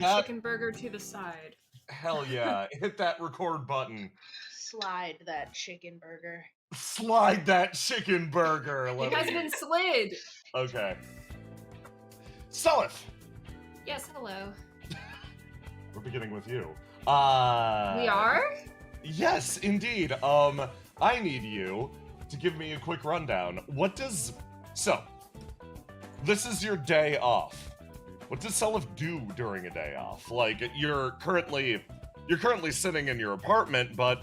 That, chicken burger to the side. hell yeah. Hit that record button. Slide that chicken burger. Slide that chicken burger. It has been slid. Okay. Selyf. Yes, hello. We're beginning with you. We are? Yes, indeed. I need you to give me a quick rundown. So, this is your day off. What does Selyf do during a day off? Like, you're currently sitting in your apartment, but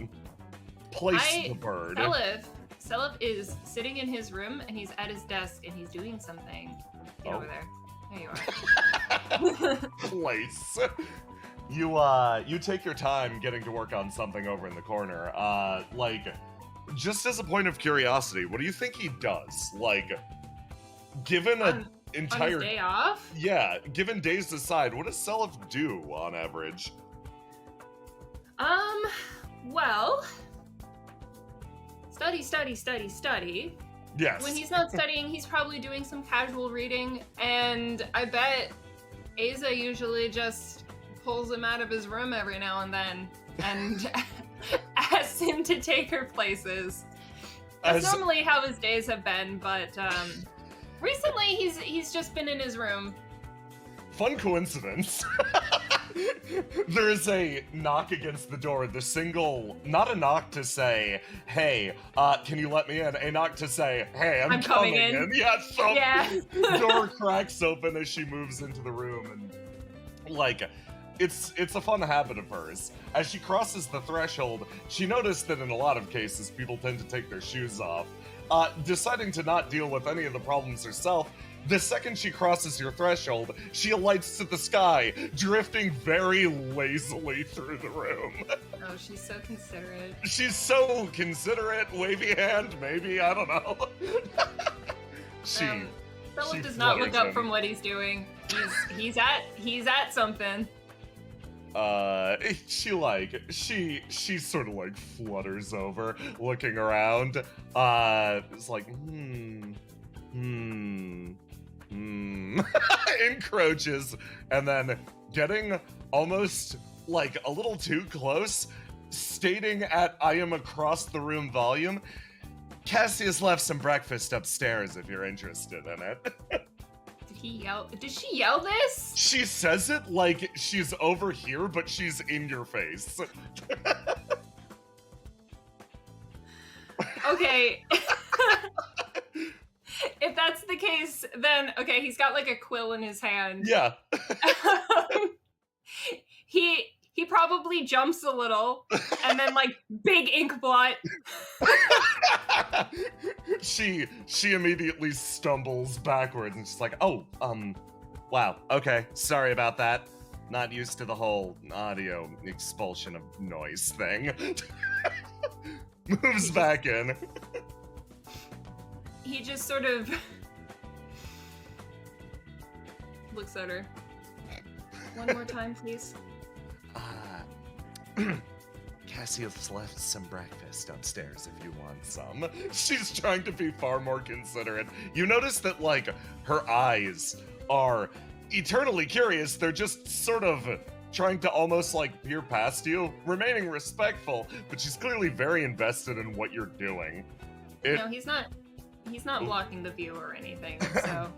place the bird. Selyf is sitting in his room, and he's at his desk, and he's doing something. Get over there. There you are. Place. You take your time getting to work on something over in the corner. Like, just as a point of curiosity, what do you think he does? Like, given an entire on his day off? Yeah, given days aside, what does Selyf do on average? Well, study. Yes. When he's not studying, he's probably doing some casual reading, and I bet Aza usually just pulls him out of his room every now and then and asks him to take her places. That's normally how his days have been, but recently he's just been in his room. Fun coincidence. There is a knock against the door. Not a knock to say, hey, can you let me in? A knock to say, hey, I'm coming in. Yeah, so the door cracks open as she moves into the room, and like, it's a fun habit of hers. As she crosses the threshold, she noticed that in a lot of cases, people tend to take their shoes off. Deciding to not deal with any of the problems herself, the second she crosses your threshold, she alights to the sky, drifting very lazily through the room. Oh, she's so considerate. She's so considerate, wavy hand, maybe, I don't know. Selyf does not look up from what he's doing. He's at something. She sort of like flutters over, looking around. It's like, encroaches, and then getting almost like a little too close, stating at I am across the room volume, Cassius left some breakfast upstairs if you're interested in it. Did she yell this? She says it like she's over here, but she's in your face. Okay. If that's the case, then okay, he's got like a quill in his hand. Yeah. He probably jumps a little, and then like big ink blot. She immediately stumbles backwards and she's like, oh, wow, okay, sorry about that. Not used to the whole audio expulsion of noise thing. Moves back in. He just sort of looks at her. One more time, please. Cassius left some breakfast upstairs if you want some. She's trying to be far more considerate. You notice that, like, her eyes are eternally curious. They're just sort of trying to almost, like, peer past you, remaining respectful, but she's clearly very invested in what you're doing. No, he's not blocking the view or anything, so...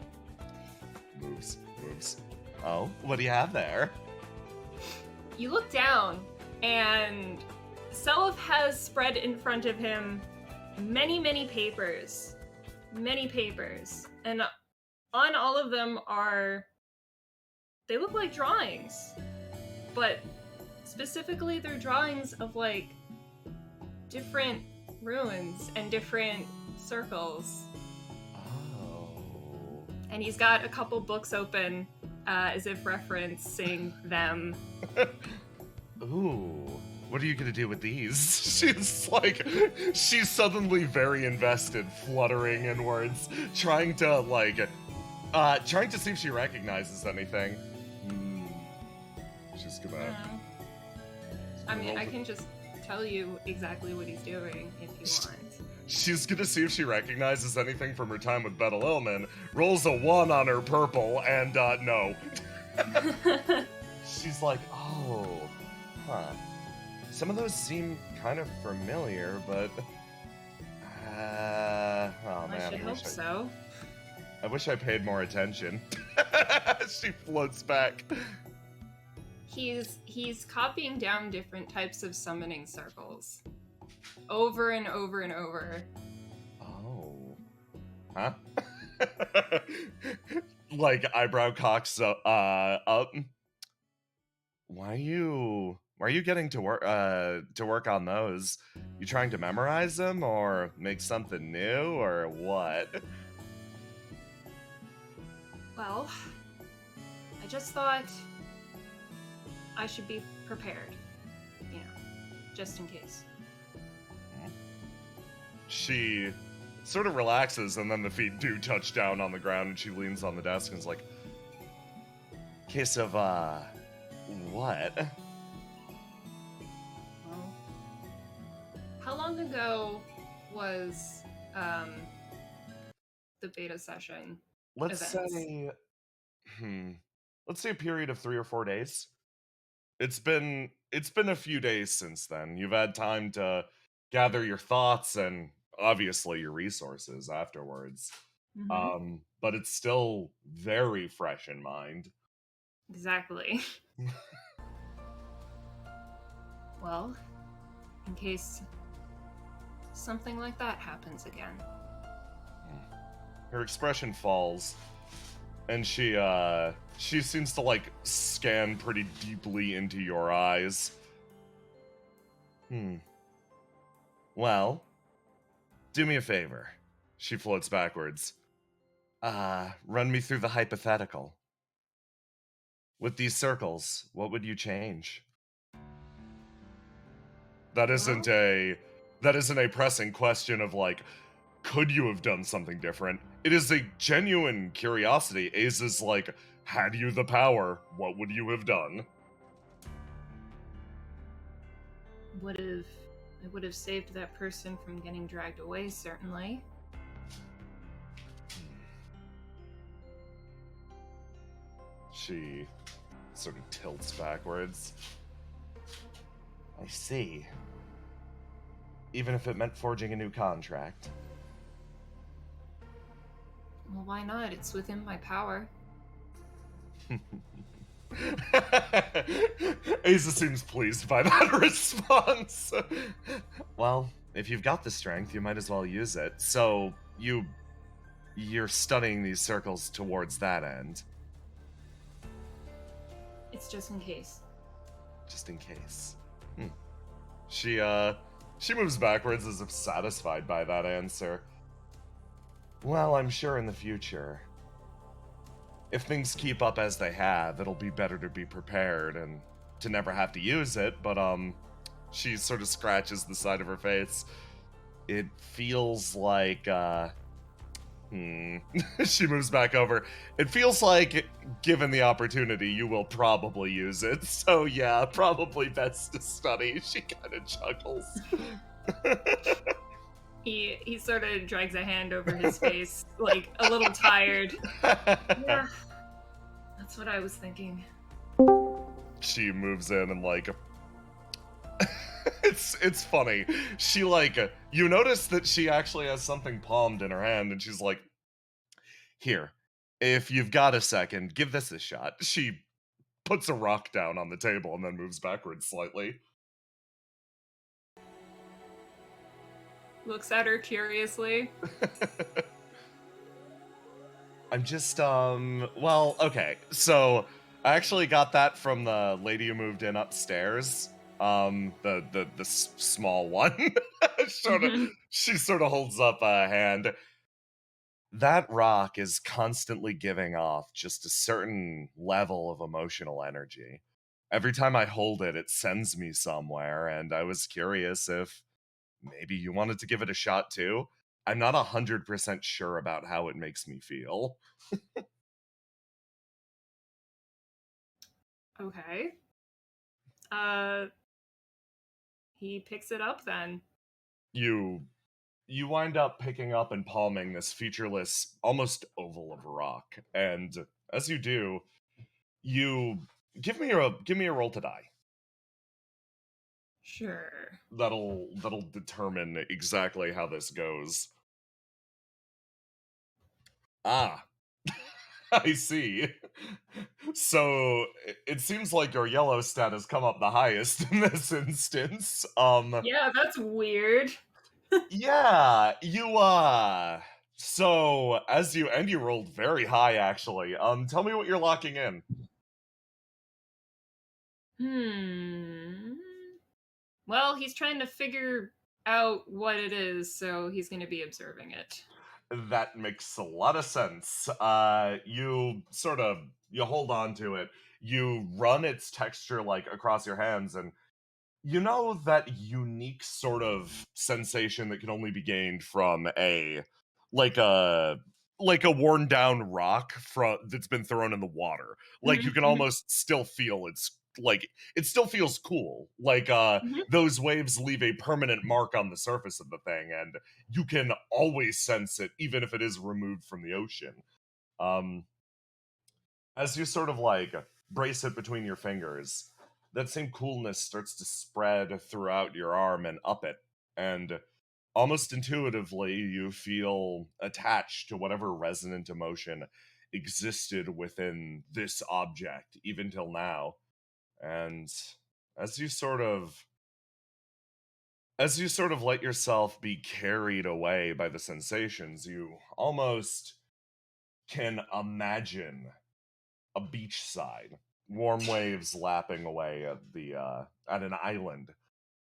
Moves. Oh, what do you have there? You look down, and Selyf has spread in front of him many papers. And on all of them they look like drawings, but specifically they're drawings of like different ruins and different circles. Oh. And he's got a couple books open as if referencing them. Ooh, what are you gonna do with these? She's suddenly very invested, fluttering inwards, trying to see if she recognizes anything. She's gonna... I mean, I can just tell you exactly what he's doing if you want. She's gonna see if she recognizes anything from her time with Betel Illman, rolls a 1 on her purple, and no. she's like, oh, huh. Some of those seem kind of familiar, but oh I man, should hope so. I wish I paid more attention. She floats back. He's copying down different types of summoning circles over and over and over. Oh. Huh? Like eyebrow cocks up. Why are you getting to work on those? You trying to memorize them or make something new or what? Well, I just thought I should be prepared, just in case. She sort of relaxes, and then the feet do touch down on the ground, and she leans on the desk and is like, case of, what? Well, how long ago was, the beta session? Let's Events. say, let's say a period of 3 or 4 days. It's been a few days since then. You've had time to gather your thoughts and obviously your resources afterwards. Mhm. But it's still very fresh in mind. Exactly. Well, in case something like that happens again. Her expression falls, and she seems to like scan pretty deeply into your eyes. Well, do me a favor. She floats backwards. Run me through the hypothetical. With these circles, what would you change? That isn't a pressing question of like, could you have done something different? It is a genuine curiosity. Ace is like, had you the power, what would you have done? I would have saved that person from getting dragged away, certainly. She sort of tilts backwards. I see. Even if it meant forging a new contract. Well, why not? It's within my power. Asa seems pleased by that response. Well, if you've got the strength, you might as well use it. So, you're studying these circles towards that end. It's just in case. Just in case. She moves backwards as if satisfied by that answer. Well, I'm sure in the future, if things keep up as they have, it'll be better to be prepared and to never have to use it, but she sort of scratches the side of her face. It feels like she moves back over. It feels like, given the opportunity, you will probably use it. So yeah, probably best to study. She kind of chuckles. He sort of drags a hand over his face, like a little tired. Yeah, that's what I was thinking. She moves in and like it's funny. She like you notice that she actually has something palmed in her hand, and she's like, "Here, if you've got a second, give this a shot." She puts a rock down on the table and then moves backwards slightly. Looks at her curiously. I'm just well, okay. So I actually got that from the lady who moved in upstairs. The small one. She sort of holds up a hand. That rock is constantly giving off just a certain level of emotional energy. Every time I hold it, it sends me somewhere, and I was curious if maybe you wanted to give it a shot too. I'm not 100% sure about how it makes me feel. Okay. He picks it up then. You wind up picking up and palming this featureless, almost oval of rock, and as you do, you Give me a roll to die. Sure. That'll determine exactly how this goes. Ah, I see. So it seems like your yellow stat has come up the highest in this instance. Yeah, that's weird. Yeah, so as you rolled very high actually. Tell me what you're locking in. Hmm. Well, he's trying to figure out what it is, so he's going to be observing it. That makes a lot of sense. You hold on to it. You run its texture like across your hands, and you know that unique sort of sensation that can only be gained from like a like a worn down rock that's been thrown in the water. Like you Mhm, can mhm, almost still feel it still feels cool. Like mhm. those waves leave a permanent mark on the surface of the thing, and you can always sense it even if it is removed from the ocean. Um as you sort of like brace it between your fingers, that same coolness starts to spread throughout your arm and up it. And almost intuitively, you feel attached to whatever resonant emotion existed within this object, even till now. And as you sort of let yourself be carried away by the sensations, you almost can imagine a beachside, warm waves lapping away at an island.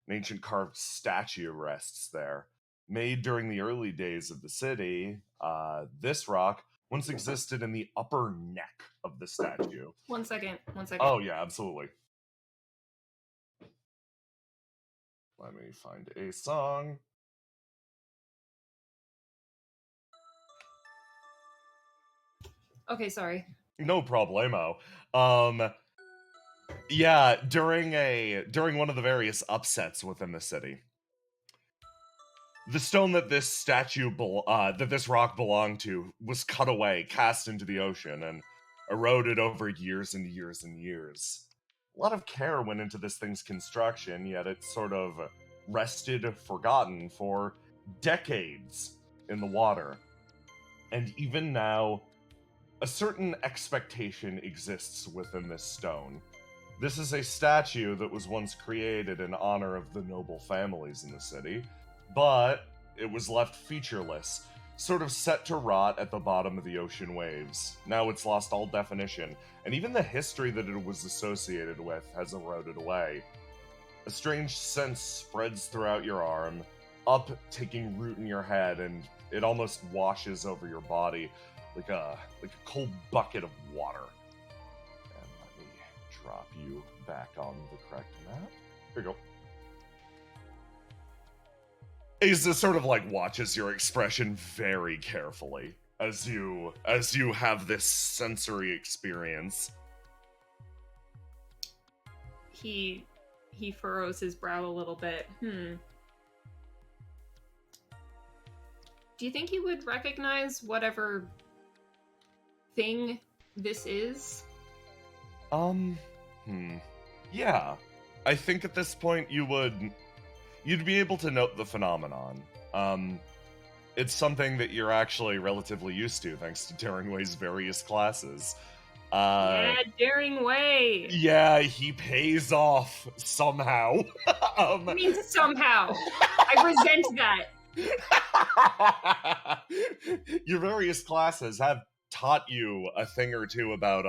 An ancient carved statue rests there. Made during the early days of the city, this rock once existed in the upper neck of the statue. 1 second, 1 second. Oh yeah, absolutely. Let me find a song. Okay, sorry. No problemo. Um, yeah, during one of the various upsets within the city, the stone that that this rock belonged to was cut away, cast into the ocean, and eroded over years and years and years. A lot of care went into this thing's construction, yet it sort of rested forgotten for decades in the water. And even now, a certain expectation exists within this stone. This is a statue that was once created in honor of the noble families in the city, but it was left featureless, sort of set to rot at the bottom of the ocean waves. Now it's lost all definition, and even the history that it was associated with has eroded away. A strange sense spreads throughout your arm, up taking root in your head, and it almost washes over your body like a cold bucket of water. And let me drop you back on the correct map. Here you go. Asa sort of like watches your expression very carefully as you have this sensory experience. He furrows his brow a little bit. Do you think he would recognize whatever thing this is? Yeah. I think at this point you'd be able to note the phenomenon. It's something that you're actually relatively used to thanks to Daringway's various classes. Yeah, Daring Way. Yeah, he pays off somehow. I mean, somehow. I resent that. Your various classes have taught you a thing or two about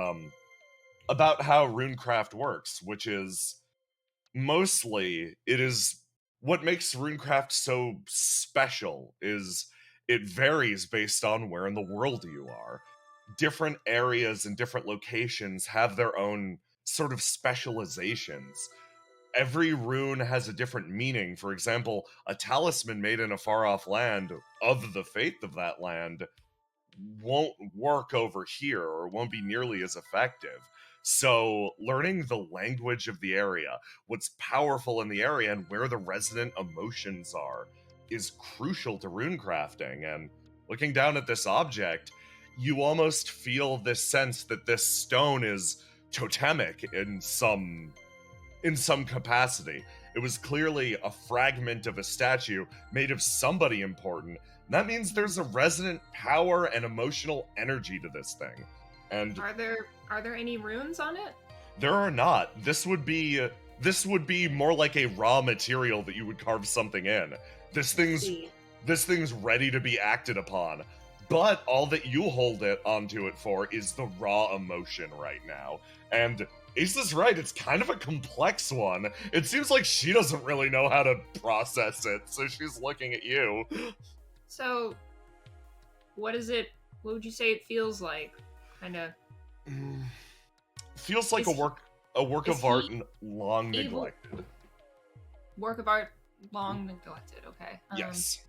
how runecraft works, which is mostly it is what makes runecraft so special is it varies based on where in the world you are. Different areas and different locations have their own sort of specializations. Every rune has a different meaning. For example, a talisman made in a far off land of the faith of that land won't work over here or won't be nearly as effective. So, learning the language of the area, what's powerful in the area, and where the resident emotions are is crucial to runecrafting. And looking down at this object, you almost feel this sense that this stone is totemic in some capacity. It was clearly a fragment of a statue made of somebody important. And that means there's a resonant power and emotional energy to this thing. And Are there any runes on it? there are not. This would be more like a raw material that you would carve something in. This thing's ready to be acted upon. But all that you hold it onto it for is the raw emotion right now. And Asa's right, it's kind of a complex one. It seems like she doesn't really know how to process it, so she's looking at you. So, what would you say it feels like? Kinda. Feels like a work of art long neglected. Work of art long neglected, okay. Yes.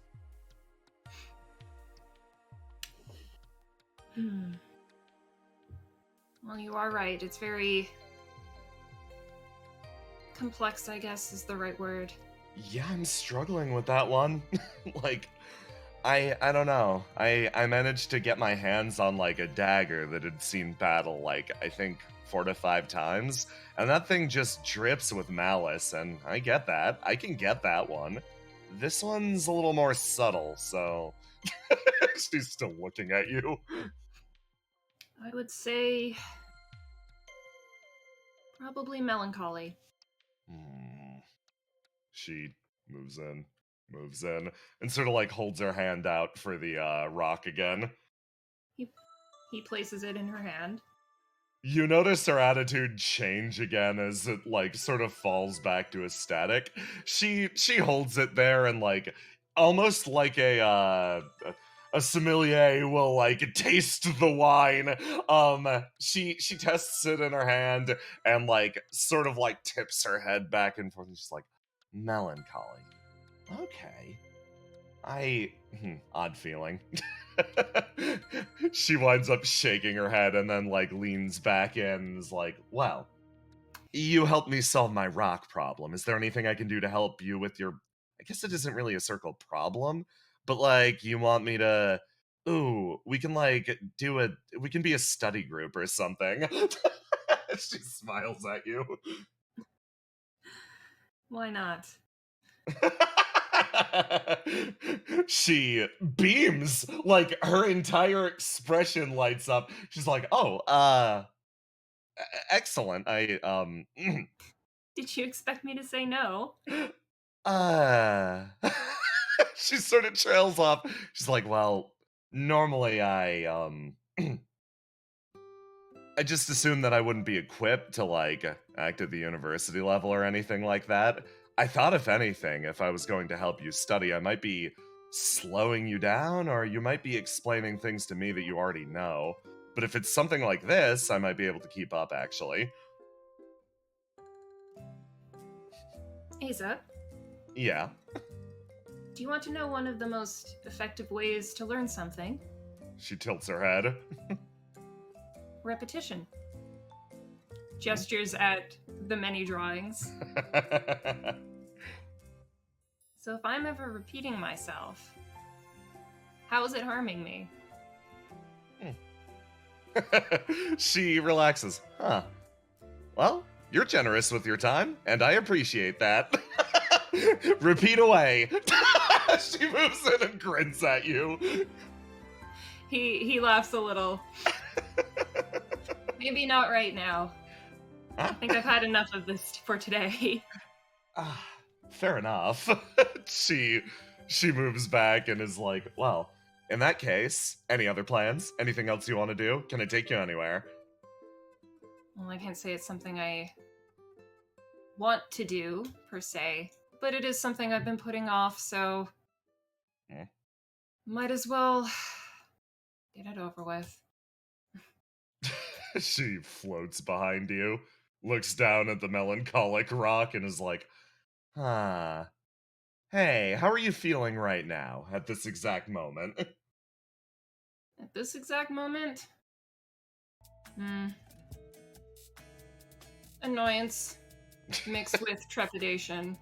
Well, you are right. It's very complex, I guess, is the right word. Yeah, I'm struggling with that one. Like, I don't know. I managed to get my hands on, like, a dagger that had seen battle, like, I think 4 to 5 times, and that thing just drips with malice, and I get that. I can get that one. This one's a little more subtle, so... She's still looking at you. I would say... probably melancholy. She moves in, and sort of, like, holds her hand out for the, rock again. He places it in her hand. You notice her attitude change again as it, like, sort of falls back to a static. She holds it there and, like, almost like a sommelier will, like, taste the wine. She tests it in her hand and, like, sort of, like, tips her head back and forth. And she's like, melancholy. Okay. Odd feeling. She winds up shaking her head and then, like, leans back in and is like, well, you helped me solve my rock problem. Is there anything I can do to help you with your... I guess it isn't really a circle problem, but, like, you want me to... Ooh, we can, like, we can be a study group or something. She smiles at you. Why not? She beams, like, her entire expression lights up. She's like, oh, excellent. Did you expect me to say no? She sort of trails off. She's like, well, normally I just assumed that I wouldn't be equipped to, like, act at the university level or anything like that. I thought, if anything, if I was going to help you study, I might be slowing you down, or you might be explaining things to me that you already know. But if it's something like this, I might be able to keep up, actually. Asa? Yeah? Do you want to know one of the most effective ways to learn something? She tilts her head. Repetition. Gestures at the many drawings. So if I'm ever repeating myself, how is it harming me? She relaxes. Huh. Well, you're generous with your time, and I appreciate that. Repeat away. She moves in and grins at you. He laughs a little. Maybe not right now. I think I've had enough of this for today. Fair enough. She moves back and is like, well, in that case, any other plans? Anything else you want to do? Can I take you anywhere? Well, I can't say it's something I want to do, per se, but it is something I've been putting off, so might as well get it over with. She floats behind you, looks down at the melancholic rock, and is like, hey, how are you feeling right now, at this exact moment? At this exact moment? Annoyance mixed with trepidation.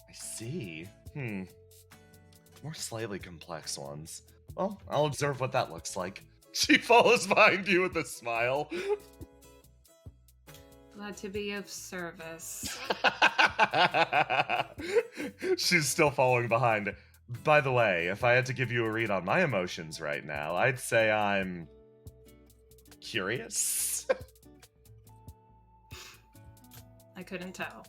I see. More slightly complex ones. Well, I'll observe what that looks like. She follows behind you with a smile. Glad to be of service. She's still following behind. By the way, if I had to give you a read on my emotions right now, I'd say I'm curious. I couldn't tell.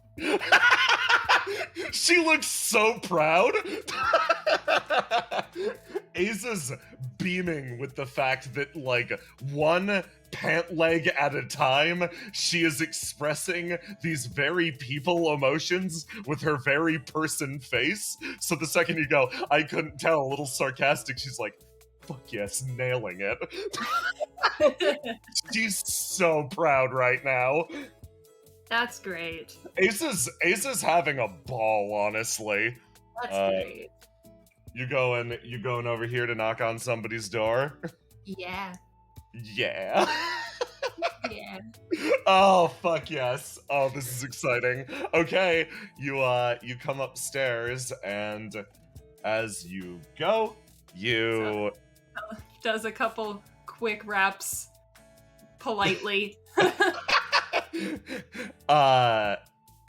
She looks so proud. Aza's beaming with the fact that, like, one pant leg at a time, she is expressing these very people emotions with her very person face. So the second you go, I couldn't tell, a little sarcastic, she's like, fuck yes, nailing it. She's so proud right now. That's great. Aza's having a ball, honestly. That's great. You going over here to knock on somebody's door? Yeah. Yeah. Yeah. Oh, fuck yes. Oh, this is exciting. Okay, you come upstairs, and as you go, you... Does a couple quick raps politely.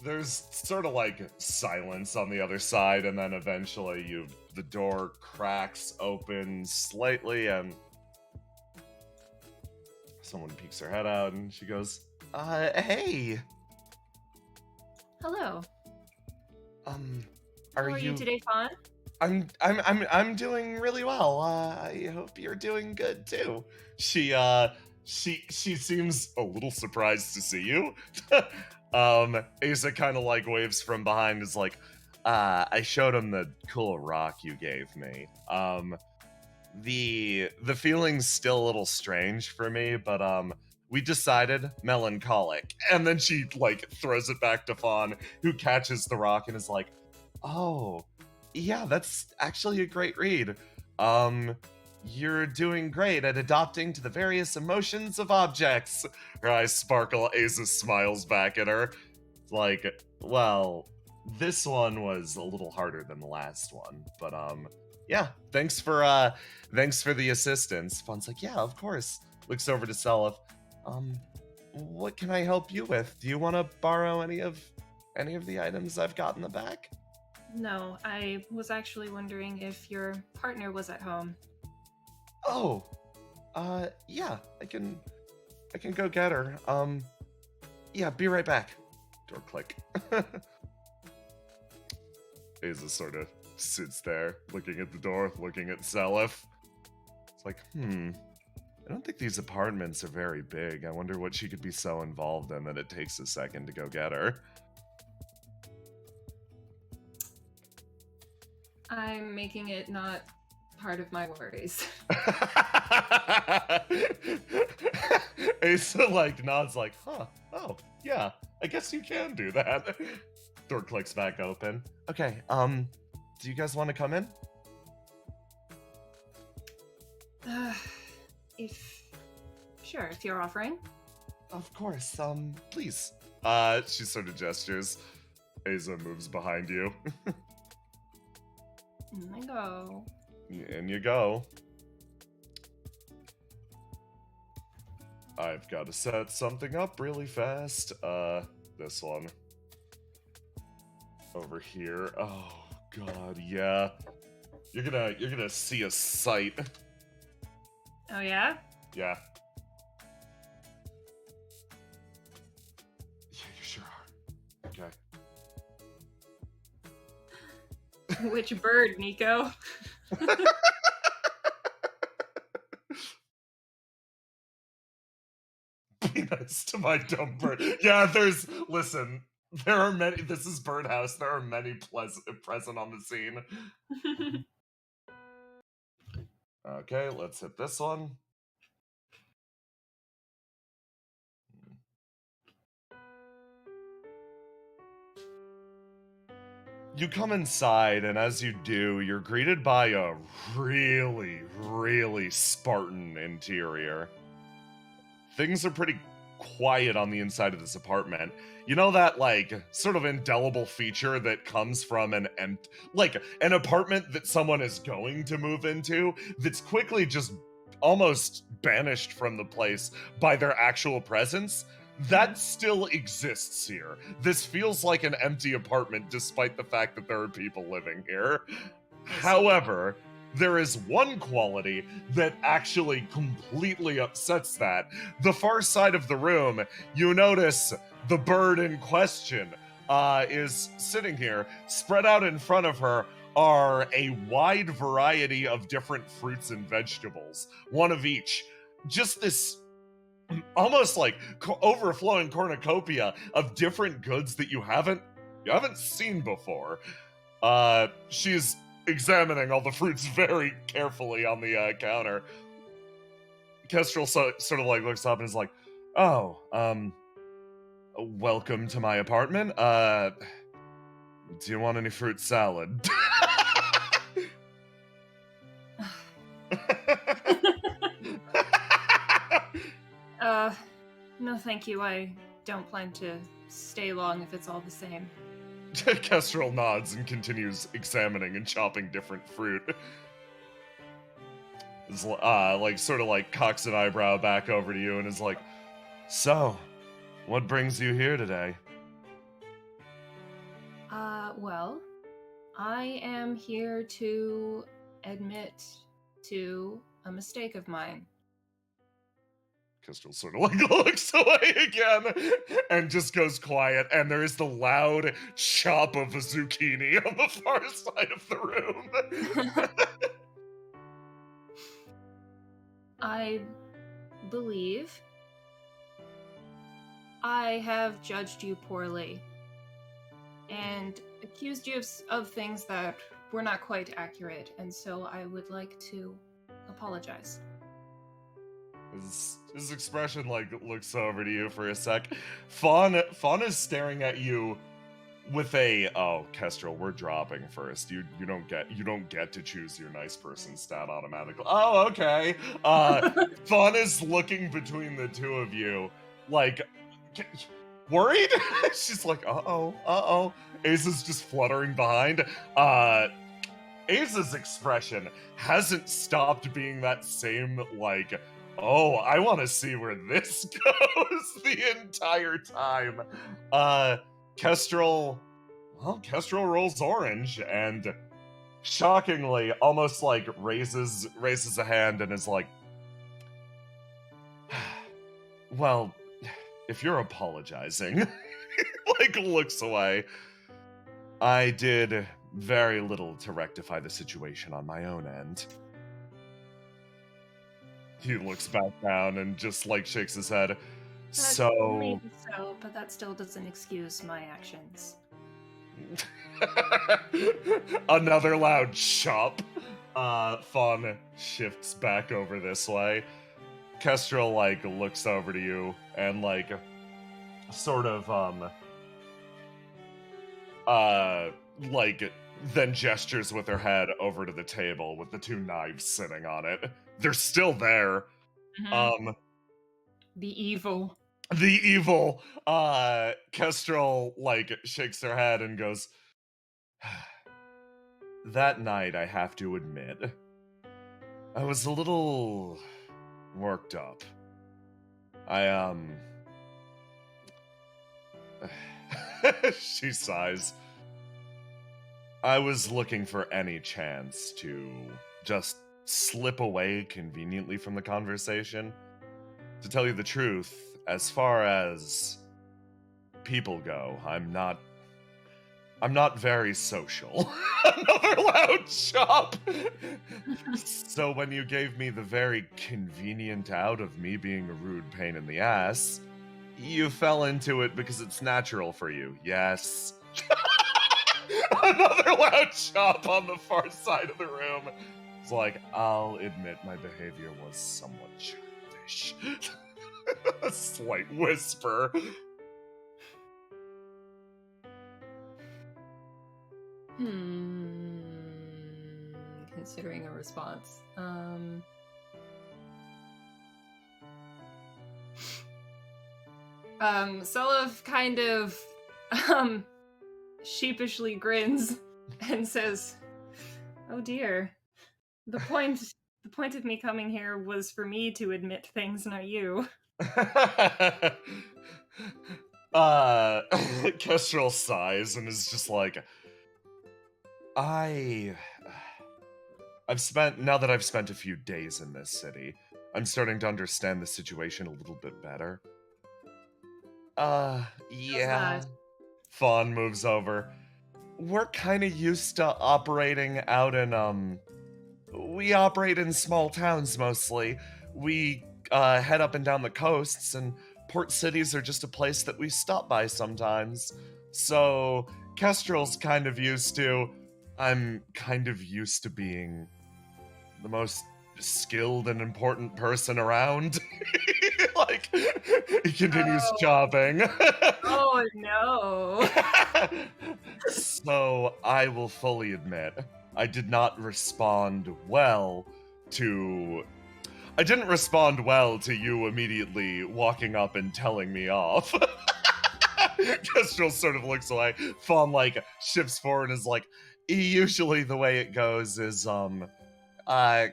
There's sort of like silence on the other side, and then eventually the door cracks open slightly, and someone peeks her head out, and she goes, hey. Hello. Are How are you today, Fawn? I'm doing really well. I hope you're doing good too. She seems a little surprised to see you. Asa kind of like waves from behind, is like, I showed him the cool rock you gave me. The feeling's still a little strange for me, but we decided melancholic. And then she like throws it back to Fawn, who catches the rock and is like, oh, yeah, that's actually a great read. You're doing great at adopting to the various emotions of objects. Her eyes sparkle. Asa smiles back at her. Like, well, this one was a little harder than the last one, but yeah, thanks for the assistance. Fawn's like, yeah, of course. Looks over to Selyf. What can I help you with? Do you want to borrow any of the items I've got in the back? No, I was actually wondering if your partner was at home. Oh, yeah, I can go get her. Yeah, be right back. Door click. Asa sort of sits there, looking at the door, looking at Selyf. It's like, I don't think these apartments are very big. I wonder what she could be so involved in that it takes a second to go get her. I'm making it not part of my worries. Asa like nods like, huh, oh, yeah, I guess you can do that. Door clicks back open. Okay, do you guys want to come in? If you're offering. Of course, please. She sort of gestures. Asa moves behind you. In I go. In you go. I've got to set something up really fast. This one. Over here. Oh, God, yeah. You're gonna see a sight. Oh, yeah? Yeah. Yeah, you sure are. Okay. Which bird, Nico? Be nice to my dumb bird. Yeah, listen, there are many, this is Birdhouse, there are many present on the scene. Okay, let's hit this one. You come inside, and as you do, you're greeted by a really, really Spartan interior. Things are pretty quiet on the inside of this apartment. You know that, like, sort of indelible feature that comes from an apartment that someone is going to move into that's quickly just almost banished from the place by their actual presence? that still exists here. This feels like an empty apartment despite the fact that there are people living here. However, there is one quality that actually completely upsets that. The far side of the room, you notice the bird in question is sitting here. Spread out in front of her are a wide variety of different fruits and vegetables, one of each. Just this almost like overflowing cornucopia of different goods that you haven't seen before. She's examining all the fruits very carefully on the counter. Kestrel sort of like looks up and is like, "Oh, welcome to my apartment. Do you want any fruit salad?" No thank you. I don't plan to stay long if it's all the same. Kestrel nods and continues examining and chopping different fruit. Is like sort of like cocks an eyebrow back over to you and is like, "So, what brings you here today?" Well, I am here to admit to a mistake of mine. Kestrel sort of like looks away again and just goes quiet, and there is the loud chop of a zucchini on the far side of the room. I believe I have judged you poorly and accused you of things that were not quite accurate, and so I would like to apologize. His expression like looks over to you for a sec. Fawn is staring at you with a, "Oh, Kestrel, we're dropping first. You don't get to choose your nice person stat automatically." "Oh, okay." Fawn is looking between the two of you, like worried. She's like, uh-oh. Aza's just fluttering behind. Aza's expression hasn't stopped being that same, like, "Oh, I want to see where this goes," the entire time. Kestrel rolls orange and shockingly almost like raises a hand and is like, "Well, if you're apologizing," like looks away, "I did very little to rectify the situation on my own end." He looks back down and just like shakes his head. Maybe so, but that still doesn't excuse my actions. Another loud chop. Fawn shifts back over this way. Kestrel like looks over to you and like sort of like then gestures with her head over to the table with the two knives sitting on it. They're still there. The evil. Kestrel like shakes her head and goes, "That night, I have to admit, I was a little worked up. She sighs. "I was looking for any chance to just slip away conveniently from the conversation. To tell you the truth, as far as people go, I'm not very social." Another loud chop. "So when you gave me the very convenient out of me being a rude pain in the ass, you fell into it because it's natural for you, yes?" Another loud chop on the far side of the room. It's like, "I'll admit my behavior was somewhat childish." A slight whisper. Considering a response. Selyf kind of sheepishly grins and says, "Oh dear. The point of me coming here was for me to admit things, not you." Kestrel sighs and is just like, now that I've spent a few days in this city, I'm starting to understand the situation a little bit better. Yeah. that? Fawn moves over. We're kind of used to operating out in, we operate in small towns mostly. We, head up and down the coasts, and port cities are just a place that we stop by sometimes. So, Kestrel's kind of used to. I'm kind of used to being the most skilled and important person around. Like, he continues chopping. Oh no. So, I will fully admit, I did not respond well to. I didn't respond well to you immediately walking up and telling me off. Kestrel sort of looks away. Fawn, like, shifts forward and is like, usually the way it goes is,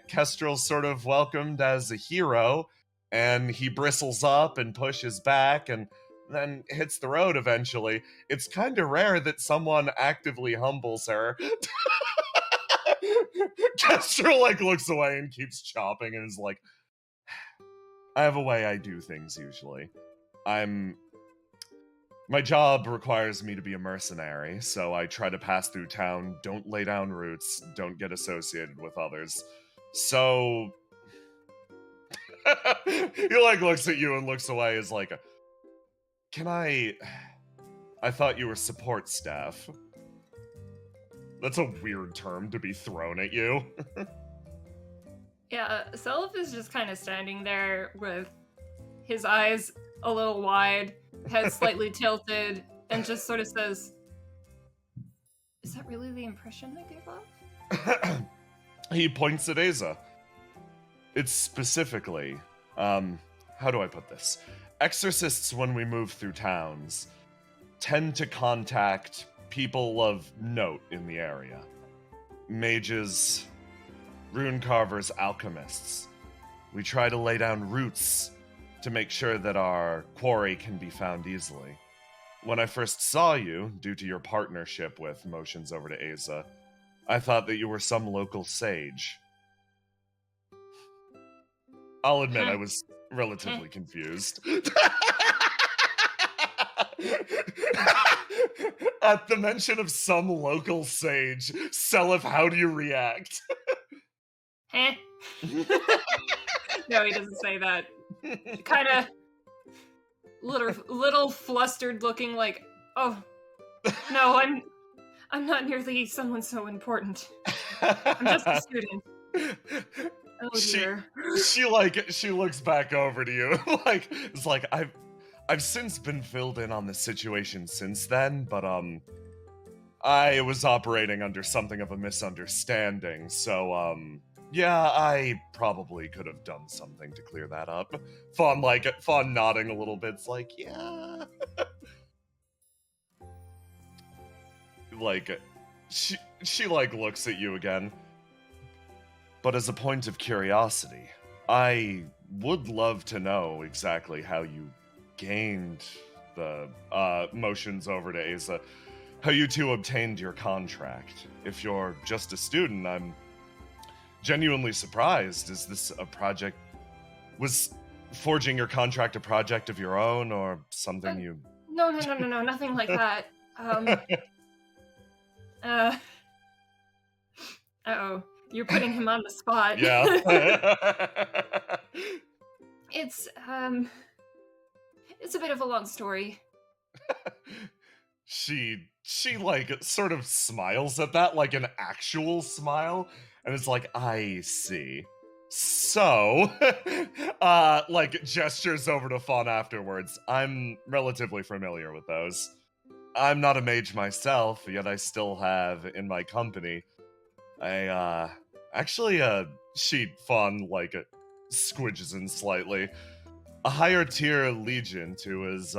Kestrel's sort of welcomed as a hero, and he bristles up and pushes back and then hits the road eventually. It's kind of rare that someone actively humbles her. Kestrel, like, looks away and keeps chopping and is like, I have a way I do things usually. My job requires me to be a mercenary, so I try to pass through town, don't lay down roots, don't get associated with others. So he, like, looks at you and looks away, is like, I thought you were support staff. That's a weird term to be thrown at you. Yeah, Selyf is just kind of standing there with his eyes a little wide, head slightly tilted, and just sort of says, "Is that really the impression I gave off?" He points at Asa. It's specifically, how do I put this? Exorcists, when we move through towns, tend to contact people of note in the area. Mages, rune carvers, alchemists. We try to lay down roots to make sure that our quarry can be found easily. When I first saw you, due to your partnership with Motions Over to Asa, I thought that you were some local sage. I'll admit I was relatively confused. At the mention of some local sage, Selyf, how do you react? Heh. No, he doesn't say that. Kind of little flustered looking, like, oh, no, I'm not nearly someone so important. I'm just a student. Oh dear. She looks back over to you, like, it's like, I've since been filled in on the situation since then, but I was operating under something of a misunderstanding, so yeah, I probably could have done something to clear that up. Fawn nodding a little bit, it's like, yeah. Like, she like looks at you again. But as a point of curiosity, I would love to know exactly how you gained the Motions Over to Asa, how you two obtained your contract. If you're just a student, I'm genuinely surprised. Is this a project? Was forging your contract a project of your own, or something you... No, nothing like that. Uh-oh. You're putting him on the spot. Yeah. It's a bit of a long story. She like sort of smiles at that, like an actual smile, and it's like, I see. So, like, gestures over to Fawn afterwards. I'm relatively familiar with those. I'm not a mage myself, yet I still have in my company Fawn, like, squidges in slightly. A higher tier legion who is,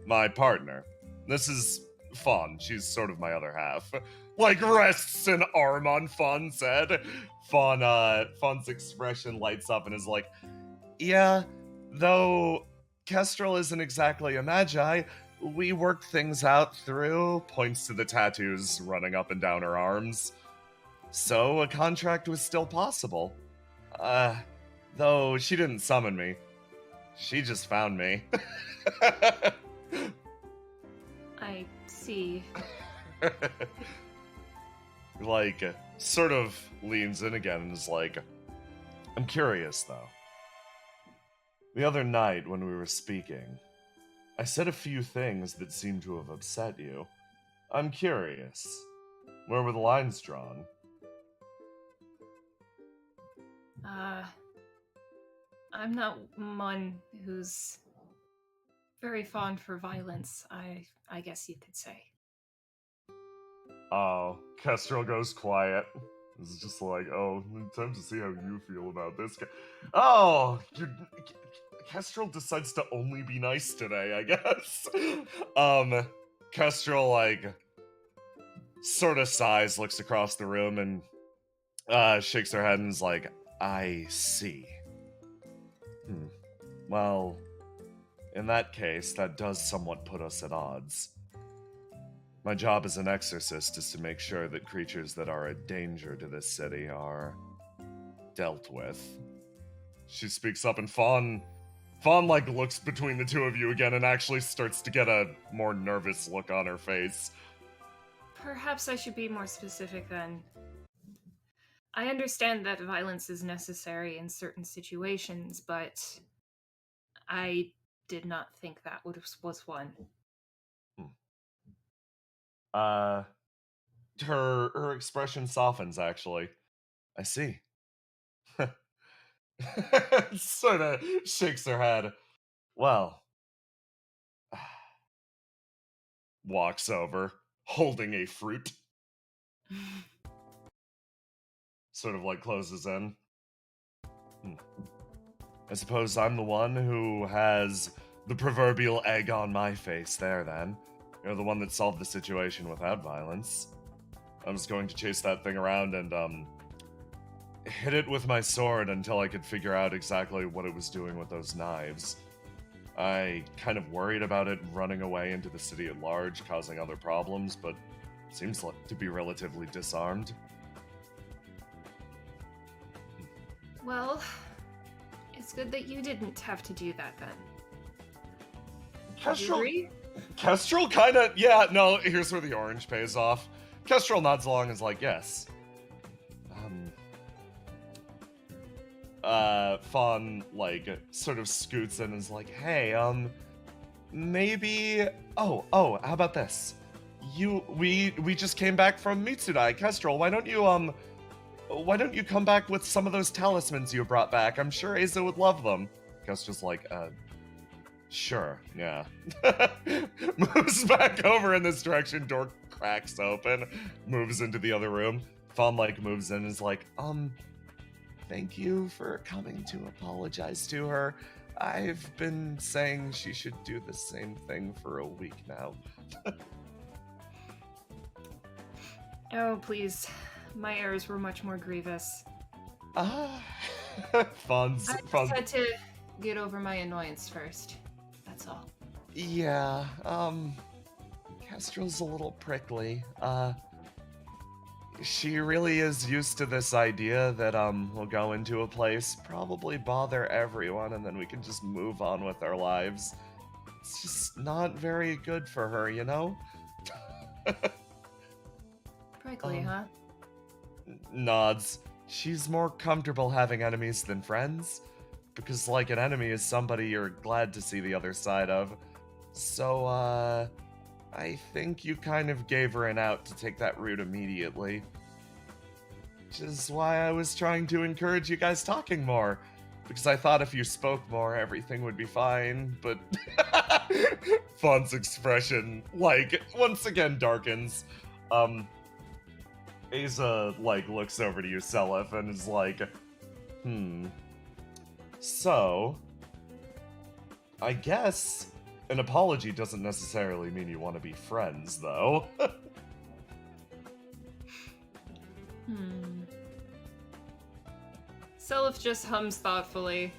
my partner. This is Fawn. She's sort of my other half. Like, rests an arm on Fawn's head. Fawn's expression lights up and is like, yeah, though Kestrel isn't exactly a magi. We worked things out through, points to the tattoos running up and down her arms. So a contract was still possible. Though she didn't summon me. She just found me. I see. Like, sort of leans in again and is like, I'm curious though. The other night when we were speaking, I said a few things that seemed to have upset you. I'm curious. Where were the lines drawn? I'm not one who's very fond for violence, I guess you could say. Oh, Kestrel goes quiet. It's just like, oh, time to see how you feel about this guy. Oh, Kestrel decides to only be nice today, I guess. Kestrel, like, sort of sighs, looks across the room, and shakes her head and is like, I see. Well, in that case, that does somewhat put us at odds. My job as an exorcist is to make sure that creatures that are a danger to this city are dealt with. She speaks up, and Fawn like looks between the two of you again and actually starts to get a more nervous look on her face. Perhaps I should be more specific then. I understand that violence is necessary in certain situations, but I did not think that was one. Her expression softens, actually. I see. Sort of shakes her head. Well, walks over, holding a fruit. Sort of like closes in. I suppose I'm the one who has the proverbial egg on my face there, then. You're the one that solved the situation without violence. I was going to chase that thing around and, hit it with my sword until I could figure out exactly what it was doing with those knives. I kind of worried about it running away into the city at large, causing other problems, but it seems to be relatively disarmed. Well, it's good that you didn't have to do that then. Kestrel kind of, yeah, no, here's where the orange pays off. Kestrel nods along and is like, yes. Fawn, like, sort of scoots in and is like, hey, maybe, oh, how about this? We just came back from Mitsudai. Kestrel, why don't you come back with some of those talismans you brought back? I'm sure Asa would love them. Kestrel's like, sure, yeah. Moves back over in this direction, door cracks open, moves into the other room. Fawn, like, moves in and is like, thank you for coming to apologize to her. I've been saying she should do the same thing for a week now. Oh, please. My errors were much more grievous. Fawn's... I just had to get over my annoyance first. That's all. Yeah, Kestrel's a little prickly. She really is used to this idea that, we'll go into a place, probably bother everyone, and then we can just move on with our lives. It's just not very good for her, you know? Prickly, huh? Nods. She's more comfortable having enemies than friends, because, like, an enemy is somebody you're glad to see the other side of. So, I think you kind of gave her an out to take that route immediately. Which is why I was trying to encourage you guys talking more. Because I thought if you spoke more, everything would be fine, but... Fawn's expression, like, once again darkens. Asa, like, looks over to you, Selyf, and is like, So... I guess... an apology doesn't necessarily mean you want to be friends, though. Selyf just hums thoughtfully.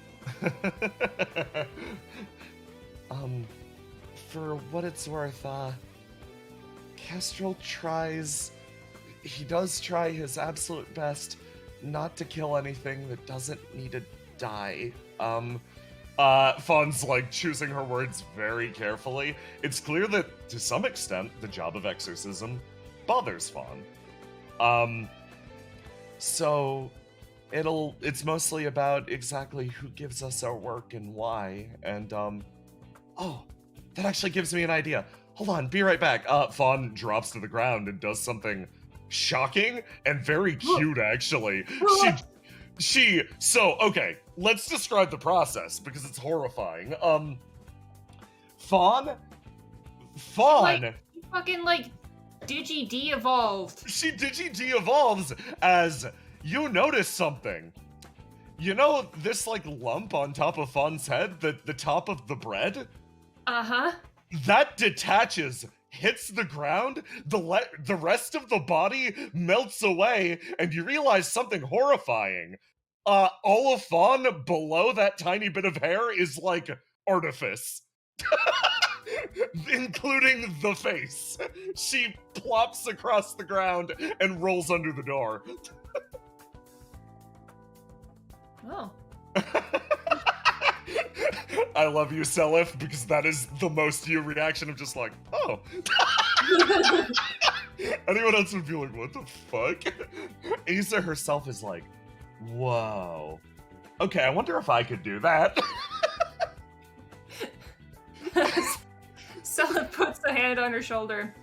For what it's worth, Kestrel he does try his absolute best not to kill anything that doesn't need to die. Fawn's like choosing her words very carefully. It's clear that to some extent the job of exorcism bothers Fawn. So it's mostly about exactly who gives us our work and why. And oh, that actually gives me an idea. Hold on, be right back. Fawn drops to the ground and does something shocking and very cute, actually. So, okay, let's describe the process because it's horrifying. Fawn? Like, fucking, like, Digi-de-evolved. She Digi-de-evolves as you notice something. You know this, like, lump on top of Fawn's head, the top of the bread? Uh-huh. That detaches, hits the ground, the rest of the body melts away, and you realize something horrifying. All of Fawn below that tiny bit of hair is like artifice. Including the face. She plops across the ground and rolls under the door. Oh. I love you, Selyf, because that is the most you reaction of just like, oh. Anyone else would be like, what the fuck? Asa herself is like, whoa. Okay, I wonder if I could do that. Selyf puts a hand on her shoulder.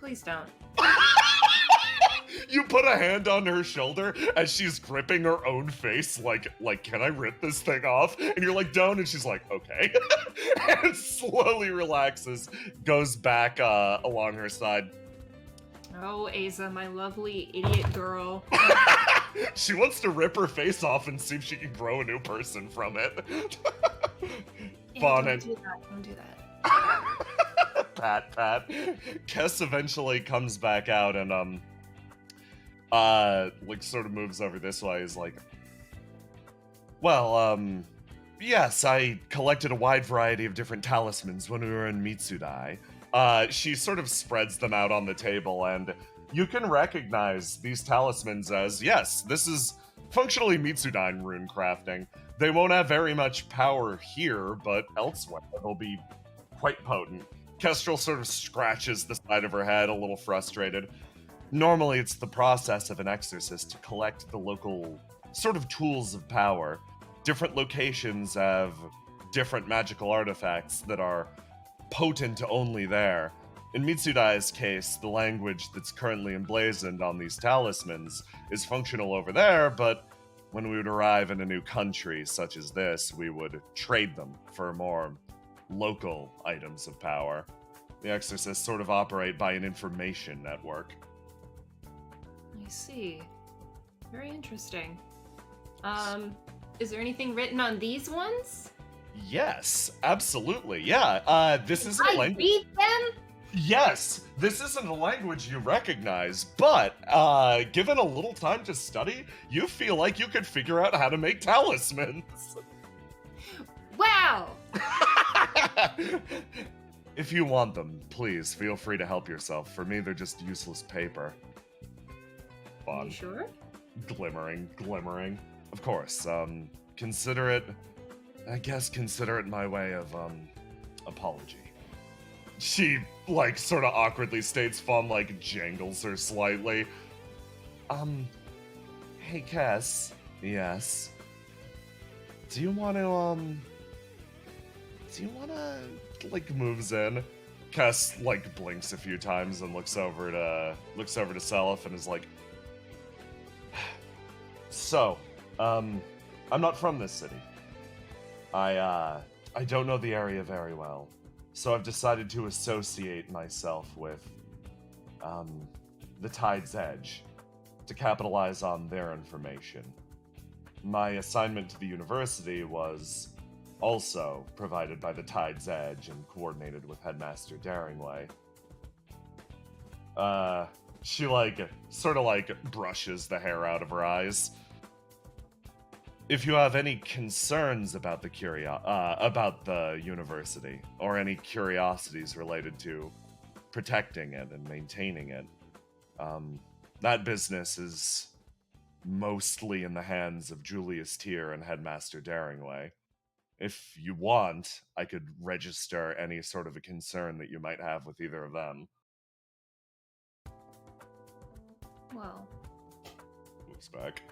Please don't. You put a hand on her shoulder as she's gripping her own face, like, can I rip this thing off? And you're like, don't, and she's like, okay. And slowly relaxes, goes back along her side. Oh, Asa, my lovely idiot girl. She wants to rip her face off and see if she can grow a new person from it. Don't do that. Pat. Kess eventually comes back out and, like, sort of moves over this way. Is like, well, yes, I collected a wide variety of different talismans when we were in Mitsudai. She sort of spreads them out on the table, and you can recognize these talismans as, yes, this is functionally Mitsudai rune crafting. They won't have very much power here, but elsewhere they'll be quite potent. Kestrel sort of scratches the side of her head, a little frustrated. Normally, it's the process of an exorcist to collect the local sort of tools of power. Different locations have different magical artifacts that are potent only there. In Mitsudai's case, the language that's currently emblazoned on these talismans is functional over there, but when we would arrive in a new country such as this, we would trade them for more local items of power. The exorcists sort of operate by an information network. I see. Very interesting. Is there anything written on these ones? Yes, absolutely. Yeah. This isn't a language. Read them? Yes, this isn't a language you recognize, but given a little time to study, you feel like you could figure out how to make talismans. Wow! If you want them, please feel free to help yourself. For me, they're just useless paper. Are Fun. you sure? Glimmering. Of course, consider it my way of, apology. She, like, sort of awkwardly states, Fawn, like, jangles her slightly. Hey, Cass. Yes? Do you want to, like, moves in? Cass, like, blinks a few times and looks over to Selyf and is like, so, I'm not from this city. I don't know the area very well, so I've decided to associate myself with, the Tide's Edge to capitalize on their information. My assignment to the university was also provided by the Tide's Edge and coordinated with Headmaster Daringway. She, like, sort of, like, brushes the hair out of her eyes. if you have any concerns about about the university, or any curiosities related to protecting it and maintaining it, that business is mostly in the hands of Julius Tier and Headmaster Daringway. If you want, I could register any sort of a concern that you might have with either of them. Well, Looks back.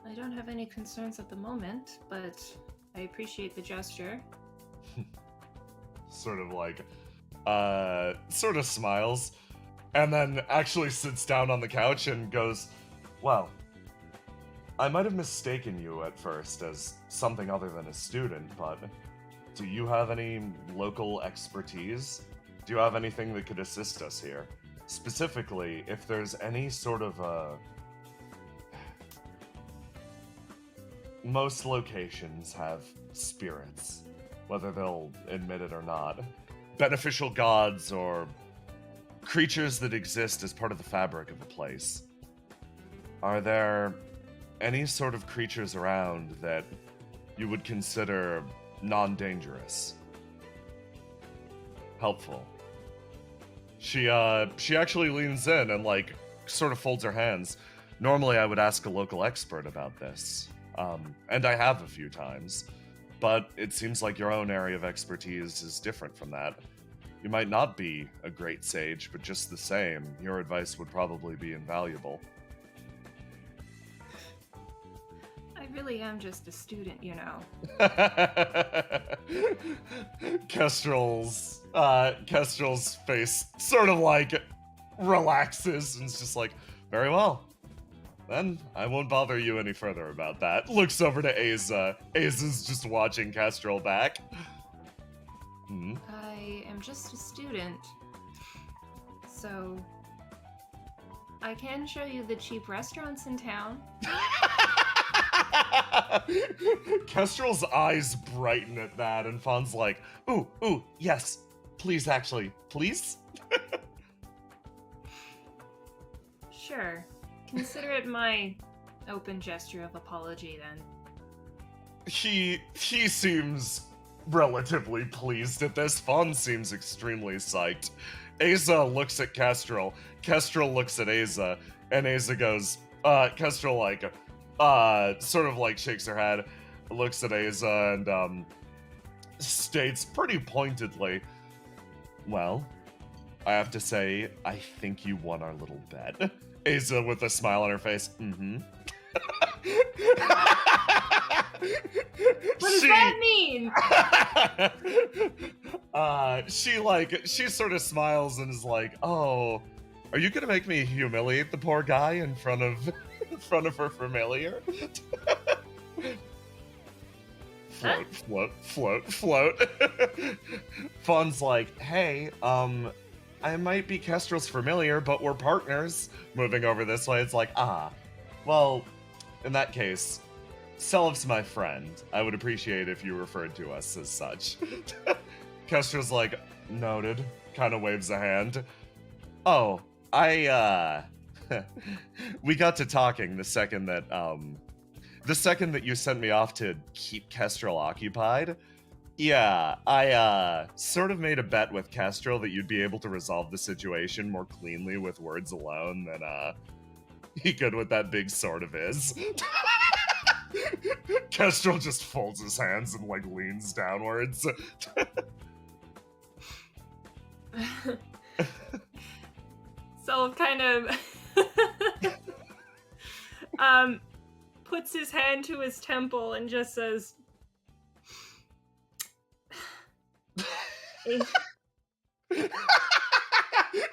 I don't have any concerns at the moment, but I appreciate the gesture. Sort of smiles, and then actually sits down on the couch and goes, well, I might have mistaken you at first as something other than a student, but do you have any local expertise? Do you have anything that could assist us here? Specifically, if there's any sort of most locations have spirits, whether they'll admit it or not. Beneficial gods or creatures that exist as part of the fabric of a place. Are there any sort of creatures around that you would consider non-dangerous? Helpful. She actually leans in and, like, sort of folds her hands. Normally I would ask a local expert about this. And I have a few times. But it seems like your own area of expertise is different from that. You might not be a great sage, but just the same, your advice would probably be invaluable. I really am just a student, you know. Kestrel's face sort of like relaxes and is just like, very well. Then I won't bother you any further about that. Looks over to Aza. Aza's just watching Kestrel back. I am just a student, so I can show you the cheap restaurants in town. Kestrel's eyes brighten at that, and Fawn's like, ooh, yes, please, actually, please? Sure. Consider it my open gesture of apology, then. He seems relatively pleased at this. Fawn seems extremely psyched. Aza looks at Kestrel. Kestrel looks at Aza, and Aza goes, Kestrel, like, sort of like shakes her head, looks at Aza, and, states pretty pointedly, well, I have to say, I think you won our little bet. Aza with a smile on her face, What does that mean? She sort of smiles and is like, oh, are you gonna make me humiliate the poor guy in front of her familiar? Float. Fawn's like, hey, I might be Kestrel's familiar, but we're partners. Moving over this way, it's like, well, in that case, Selyf's my friend. I would appreciate if you referred to us as such. Kestrel's like, noted, kind of waves a hand. Oh, we got to talking the second that you sent me off to keep Kestrel occupied. Yeah, I sort of made a bet with Kestrel that you'd be able to resolve the situation more cleanly with words alone than he could with that big sword of his. Kestrel just folds his hands and, like, leans downwards. Selyf kind of puts his hand to his temple and just says,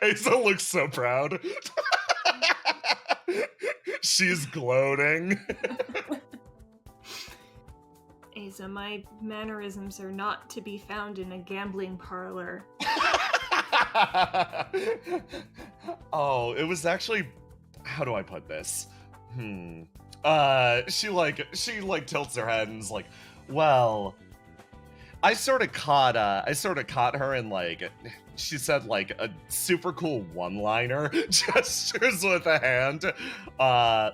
Aza looks so proud. She's gloating. Aza, my mannerisms are not to be found in a gambling parlor. Oh, it was actually, how do I put this? She tilts her head and is like, well, I sort of caught her in, like, she said, like, a super cool one-liner, gestures with a hand, oh,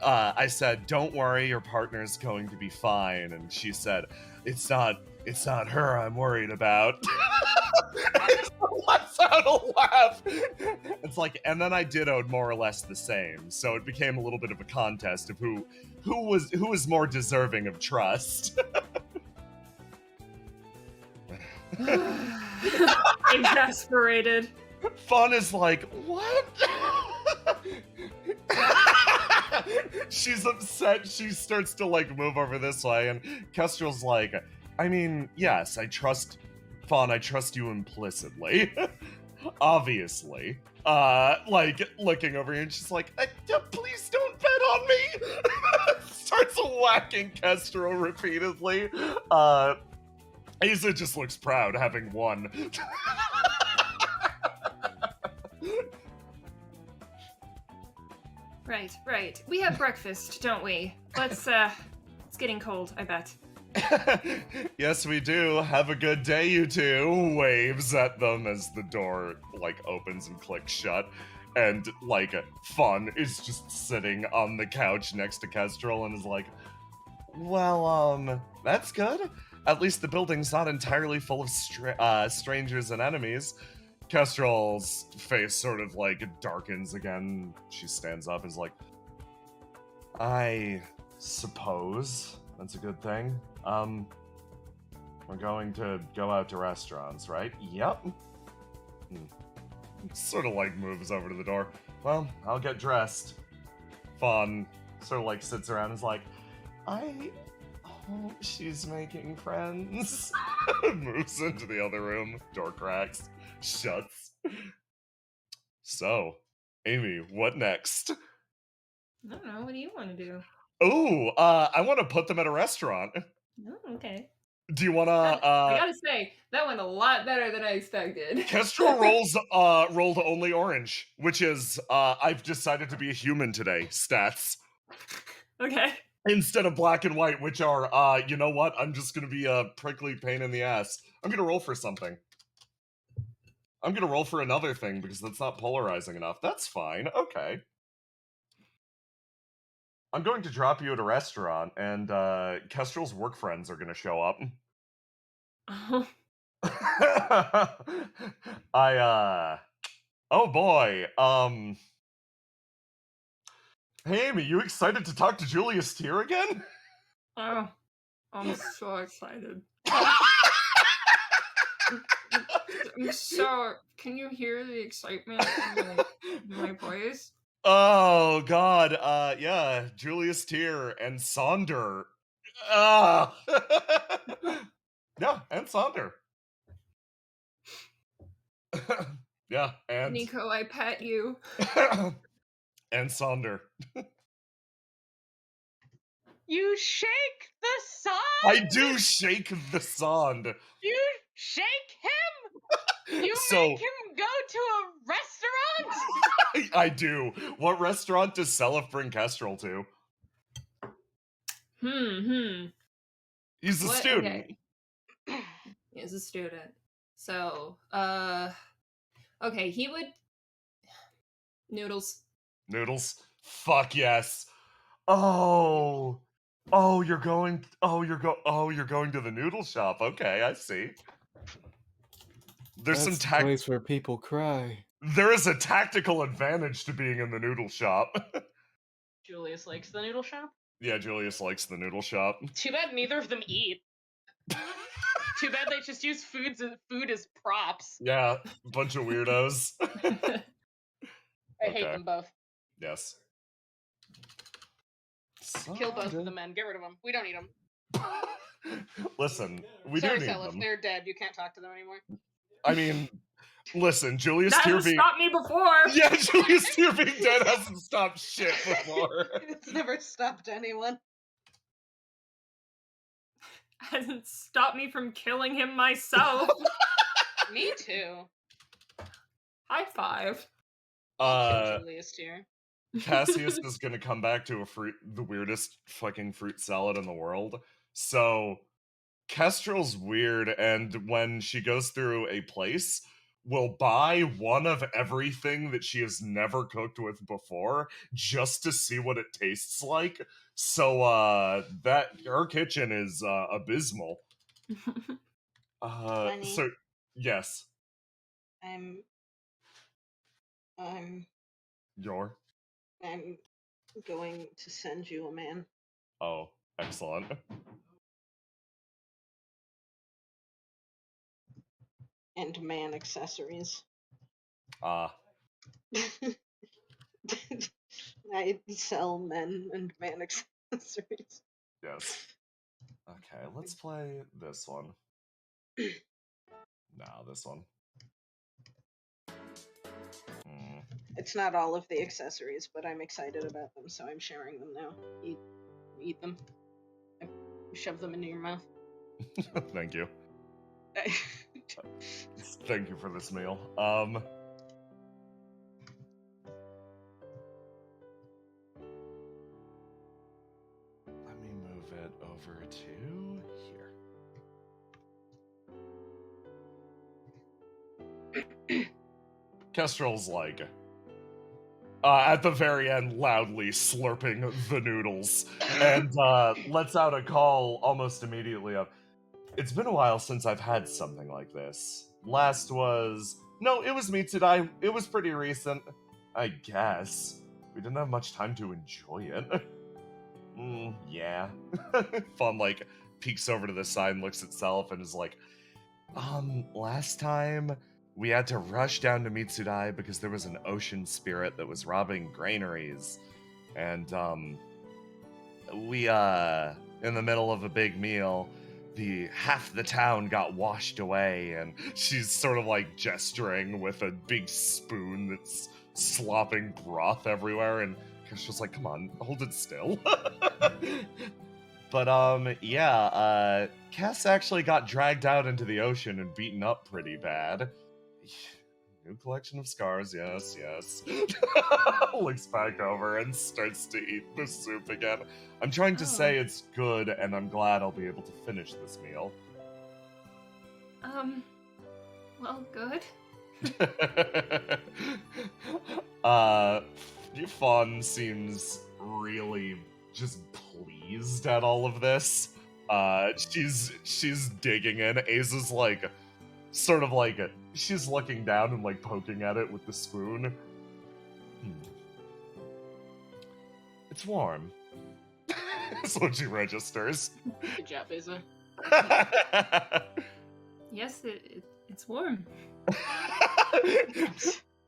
I said, "Don't worry, your partner's going to be fine." And she said, it's not her I'm worried about." Let's out a laugh. It's like, and then I dittoed more or less the same. So it became a little bit of a contest of who was more deserving of trust. Exasperated. Fawn is like, what? She's upset. She starts to like move over this way, and Kestrel's like, I mean, yes, I trust Fawn. I trust you implicitly, obviously. Like looking over here, and she's like, please don't bet on me. Starts whacking Kestrel repeatedly. Asa just looks proud, having won. Right. We have breakfast, don't we? It's getting cold, I bet. Yes, we do. Have a good day, you two. Waves at them as the door, like, opens and clicks shut. And, like, Fun is just sitting on the couch next to Kestrel and is like, well, that's good. At least the building's not entirely full of strangers and enemies. Kestrel's face sort of, like, darkens again. She stands up and is like, I suppose that's a good thing. We're going to go out to restaurants, right? Yep. Sort of, like, moves over to the door. Well, I'll get dressed. Fawn sort of, like, sits around and is like, I hope she's making friends. Moves into the other room. Door cracks. Shuts. So, Amy, what next? I don't know. What do you want to do? Ooh, I want to put them at a restaurant. Oh, okay. Do you want to? I gotta say, that went a lot better than I expected. Kestrel rolled only orange, which is I've decided to be a human today. Stats. Okay. Instead of black and white, which are you know what? I'm just gonna be a prickly pain in the ass. I'm gonna roll for something. I'm gonna roll for another thing because that's not polarizing enough. That's fine. Okay. I'm going to drop you at a restaurant, and Kestrel's work friends are gonna show up. Oh boy. Hey Amy, you excited to talk to Julius Tier again? Oh, I'm so excited. I'm so. Can you hear the excitement in my voice? Oh god, yeah, Julius Tier and Sonder. Yeah, and Sonder. Yeah, and Nico, I pet you. and Sonder. You shake the sand. I do shake the sand. You shake him. You So make him go to a restaurant. I do. What restaurant does Selyf bring Kestrel to? He's a student. Okay. He's a student. So, okay, he would noodles. Noodles? Fuck yes. Oh, you're going to the noodle shop. Okay, I see. There's That's some the place where people cry. There is a tactical advantage to being in the noodle shop. Julius likes the noodle shop. Yeah, Julius likes the noodle shop. Too bad neither of them eat. Too bad they just use food as props. Yeah, bunch of weirdos. I hate them both. Yes. Kill both of the men. Get rid of them. We don't need them. Listen, we Sorry, do need Selyf, them. they're dead. You can't talk to them anymore. I mean, listen, Julius That Tier hasn't being... stopped me before! Yeah, Julius Tier being dead hasn't stopped shit before. It's never stopped anyone. Hasn't stopped me from killing him myself. Me too. High five. Kill Julius Tier. Cassius is gonna come back to the weirdest fucking fruit salad in the world. So, Kestrel's weird, and when she goes through a place will buy one of everything that she has never cooked with before just to see what it tastes like. So that her kitchen is abysmal. Funny. So yes, I'm your going to send you a man. oh, excellent. And man accessories. Ah, I sell men and man accessories. yes. Okay, let's play this one. No, this one. Hmm. It's not all of the accessories, but I'm excited about them, so I'm sharing them now. Eat them. Shove them into your mouth. Thank you. Thank you for this meal. Let me move it over to here. Kestrel's like, at the very end, loudly slurping the noodles, and lets out a call almost immediately of, "It's been a while since I've had something like this. Last was... No, it was Mitsuda. It was pretty recent. I guess. We didn't have much time to enjoy it." Yeah. Fun, like, peeks over to the side and looks at Self and is like, last time we had to rush down to Mitsudai because there was an ocean spirit that was robbing granaries. And, we, in the middle of a big meal, half the town got washed away, and she's sort of like gesturing with a big spoon that's slopping broth everywhere, and Kestra's like, come on, hold it still. But, yeah, Cass actually got dragged out into the ocean and beaten up pretty bad. New collection of scars, yes, yes. Looks back over and starts to eat the soup again. I'm trying to say it's good, and I'm glad I'll be able to finish this meal. Well, good. Fawn seems really just pleased at all of this. She's digging in. Aza's like, sort of like, she's looking down and like poking at it with the spoon. It's warm. That's what she registers. Good job, Isa. Yes, it's warm.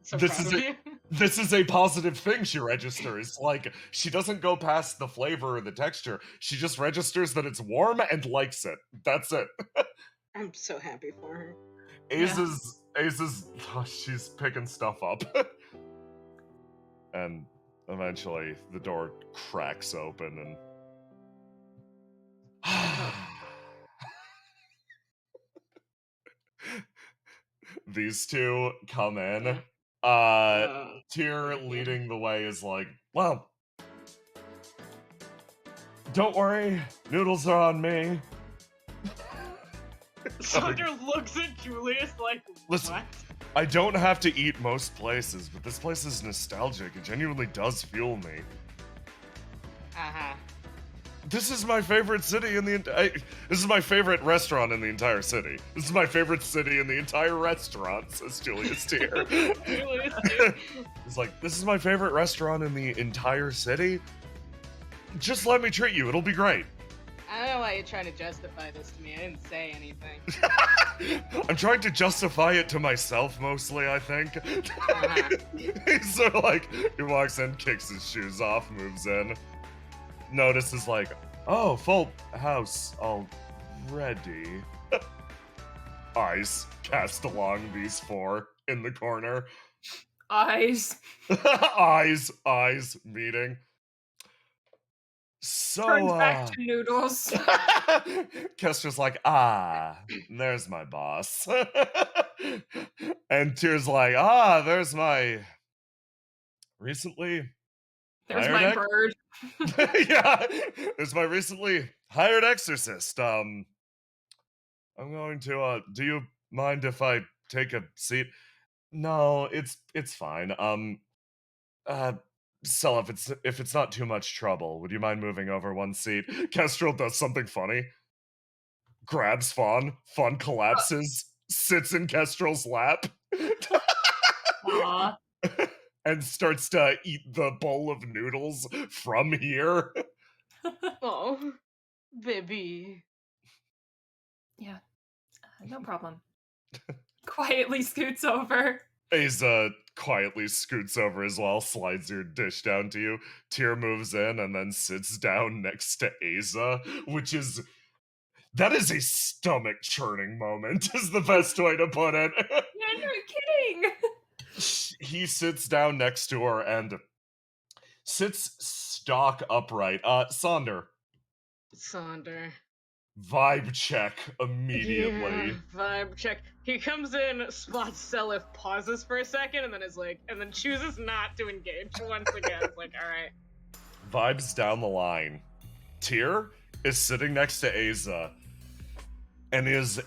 So This proud is of you. This is a positive thing she registers. Like, she doesn't go past the flavor or the texture. She just registers that it's warm and likes it. That's it. I'm so happy for her. Ace's, she's picking stuff up. And eventually the door cracks open and... These two come in. Tyr leading the way is like, well, don't worry, noodles are on me. Saundra looks at Julius like, Listen, what? I don't have to eat most places, but this place is nostalgic. It genuinely does fuel me. Uh-huh. This is my favorite city in the this is my favorite restaurant in the entire city. This is my favorite city in the entire restaurant, says Julius Tyr. Julius Tyr. He's like, this is my favorite restaurant in the entire city. Just let me treat you, it'll be great. I don't know why you're trying to justify this to me. I didn't say anything. I'm trying to justify it to myself mostly, I think. He's sort of like, he walks in, kicks his shoes off, moves in. Notices like, oh, full house already. Eyes cast along these four in the corner. Eyes. eyes meeting. So, Turns back to noodles. Kestra's like, there's my boss. And Tyr's like, there's my recently There's hired my bird. yeah, there's my recently hired exorcist. I'm going to, do you mind if I take a seat? No, it's fine. Uh, Selyf, if it's not too much trouble, would you mind moving over one seat? Kestrel does something funny. Grabs Fawn. Fawn collapses, sits in Kestrel's lap, Aw. and starts to eat the bowl of noodles from here. Oh, baby. Yeah, no problem. Quietly scoots over. Aza quietly scoots over as well, slides your dish down to you. Tyr moves in and then sits down next to Aza, that is a stomach churning moment, is the best way to put it. Yeah, you're kidding. He sits down next to her and sits stock upright. Sonder, vibe check immediately. Yeah, vibe check. He comes in, spots Selyf, pauses for a second, and then is like, and then chooses not to engage once again. It's like, all right. Vibes down the line. Tyr is sitting next to Aza and is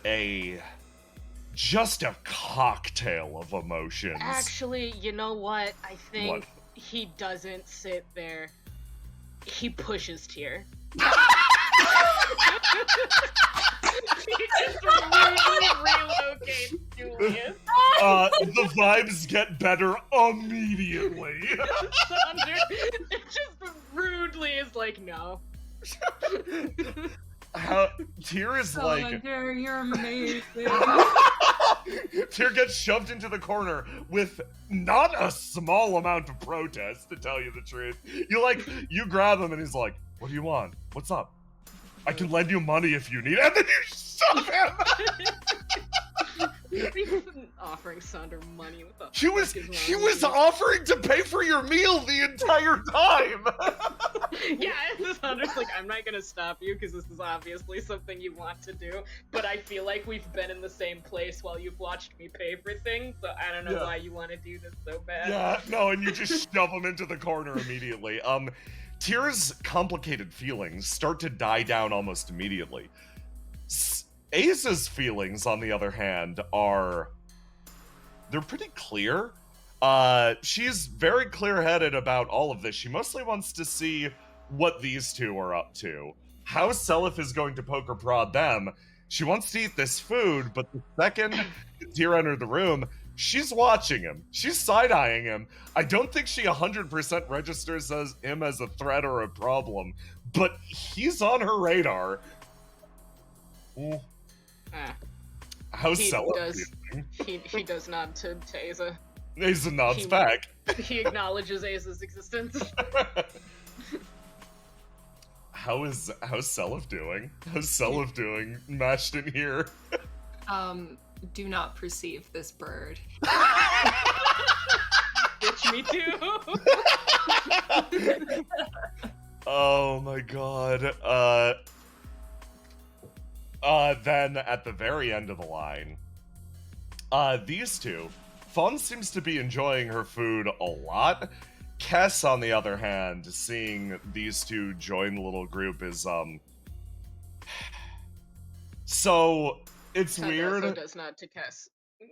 just a cocktail of emotions. Actually, you know what? I think he doesn't sit there. He pushes Tyr. He just rudely relocates Julius. The vibes get better immediately. Thunder just rudely is like, no. Tyr is like... Thunder, you're amazing. Tyr gets shoved into the corner with not a small amount of protest, to tell you the truth. You grab him and he's like, what do you want? What's up? I can lend you money if you need it. And then you shove him! Offering Sonder money. What the He fuck was is wrong he with was you? offering to pay for your meal the entire time. Yeah, and Sonder's like, I'm not gonna stop you because this is obviously something you want to do, but I feel like we've been in the same place while you've watched me pay for things, so I don't know Yeah. why you want to do this so bad. Yeah, no, and you just shove him into the corner immediately. Tyr's complicated feelings start to die down almost immediately. Aza's feelings, on the other hand, they're pretty clear. She's very clear-headed about all of this. She mostly wants to see what these two are up to. How Selyf is going to poker prod them. She wants to eat this food, but the second Tyr entered the room, she's watching him. She's side-eyeing him. I don't think she 100% registers him as a threat or a problem, but he's on her radar. Ah, How's he Selyf does. feeling? He does nod to Aza. Aza nods He- back. He acknowledges Aza's existence. How's Selyf doing? How's Selyf doing mashed in here? Do not perceive this bird. Bitch, me too. Oh my god. Then at the very end of the line, these two, Fawn seems to be enjoying her food a lot. Kess, on the other hand, seeing these two join the little group is, so, it's Sonder weird. also does nod to Kess.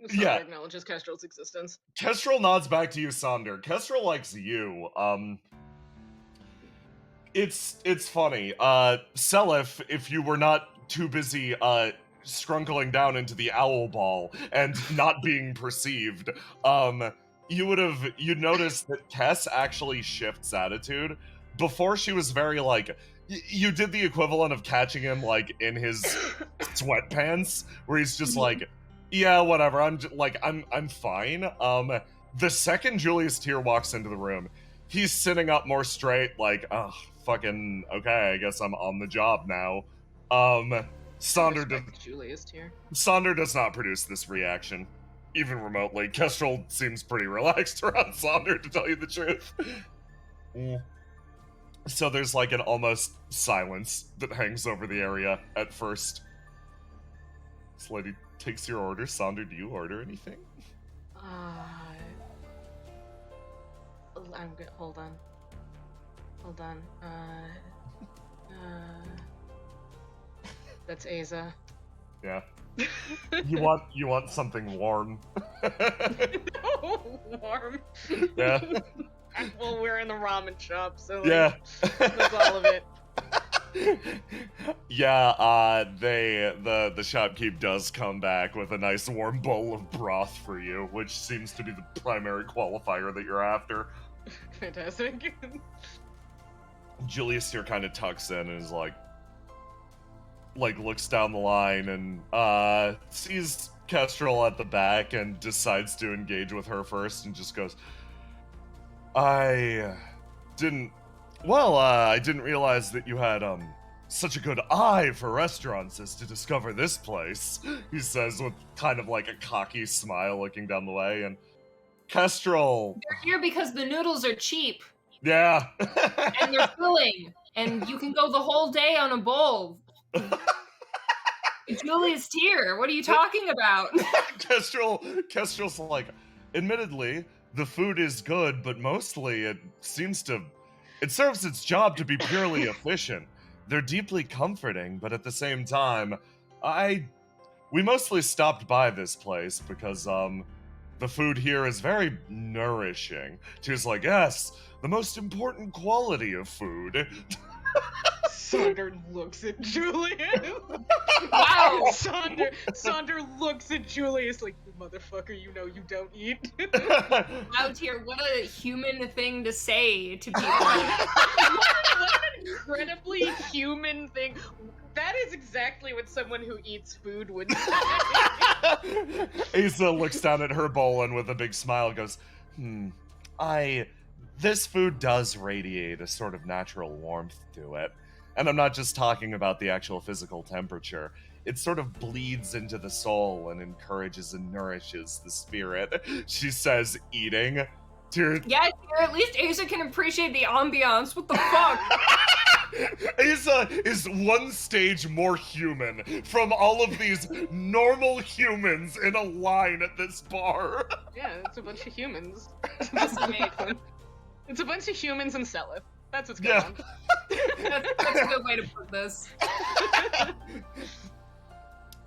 Sonder Yeah. acknowledges Kestrel's existence. Kestrel nods back to you, Sonder. Kestrel likes you. It's funny. Selyf, if you were not too busy, scrunkling down into the owl ball and not being perceived, you'd notice that Kess actually shifts attitude. Before she was very like, you did the equivalent of catching him like in his sweatpants, where he's just like, yeah, whatever. I'm fine. The second Julius Tyr walks into the room, he's sitting up more straight, like, oh, fucking okay. I guess I'm on the job now. Sonder Julius Tyr. Sonder does not produce this reaction, even remotely. Kestrel seems pretty relaxed around Sonder, to tell you the truth. So there's like an almost silence that hangs over the area at first. This lady takes your order. Sonder, do you order anything? I'm good. Hold on. That's Aza. Yeah. You want something warm. Warm. Yeah. Well, we're in the ramen shop, so like, Yeah. that's all of it. Yeah, the shopkeep does come back with a nice warm bowl of broth for you, which seems to be the primary qualifier that you're after. Fantastic. Julius here kind of tucks in and is like looks down the line and sees Kestrel at the back and decides to engage with her first and just goes, I didn't realize that you had such a good eye for restaurants as to discover this place, he says with kind of like a cocky smile looking down the way. And Kestrel, They're here because the noodles are cheap yeah. and they're filling, and you can go the whole day on a bowl. Julia's here. What are you talking about? Kestrel's like, admittedly, the food is good, but mostly it serves its job to be purely efficient. They're deeply comforting, but at the same time, we mostly stopped by this place because the food here is very nourishing. She was like, yes, the most important quality of food. Sonder looks at Julius. Wow. Sonder looks at Julius like, motherfucker, you know you don't eat. Out here, what a human thing to say to people. What an incredibly human thing. That is exactly what someone who eats food would say. Asa looks down at her bowl and with a big smile goes, this food does radiate a sort of natural warmth to it. And I'm not just talking about the actual physical temperature. It sort of bleeds into the soul and encourages and nourishes the spirit, she says, eating. Yeah, at least Asa can appreciate the ambiance. What the fuck? Asa is one stage more human from all of these normal humans in a line at this bar. Yeah, it's a bunch of humans. That's amazing. It's a bunch of humans and Selyf. That's what's going on. That's a good way to put this.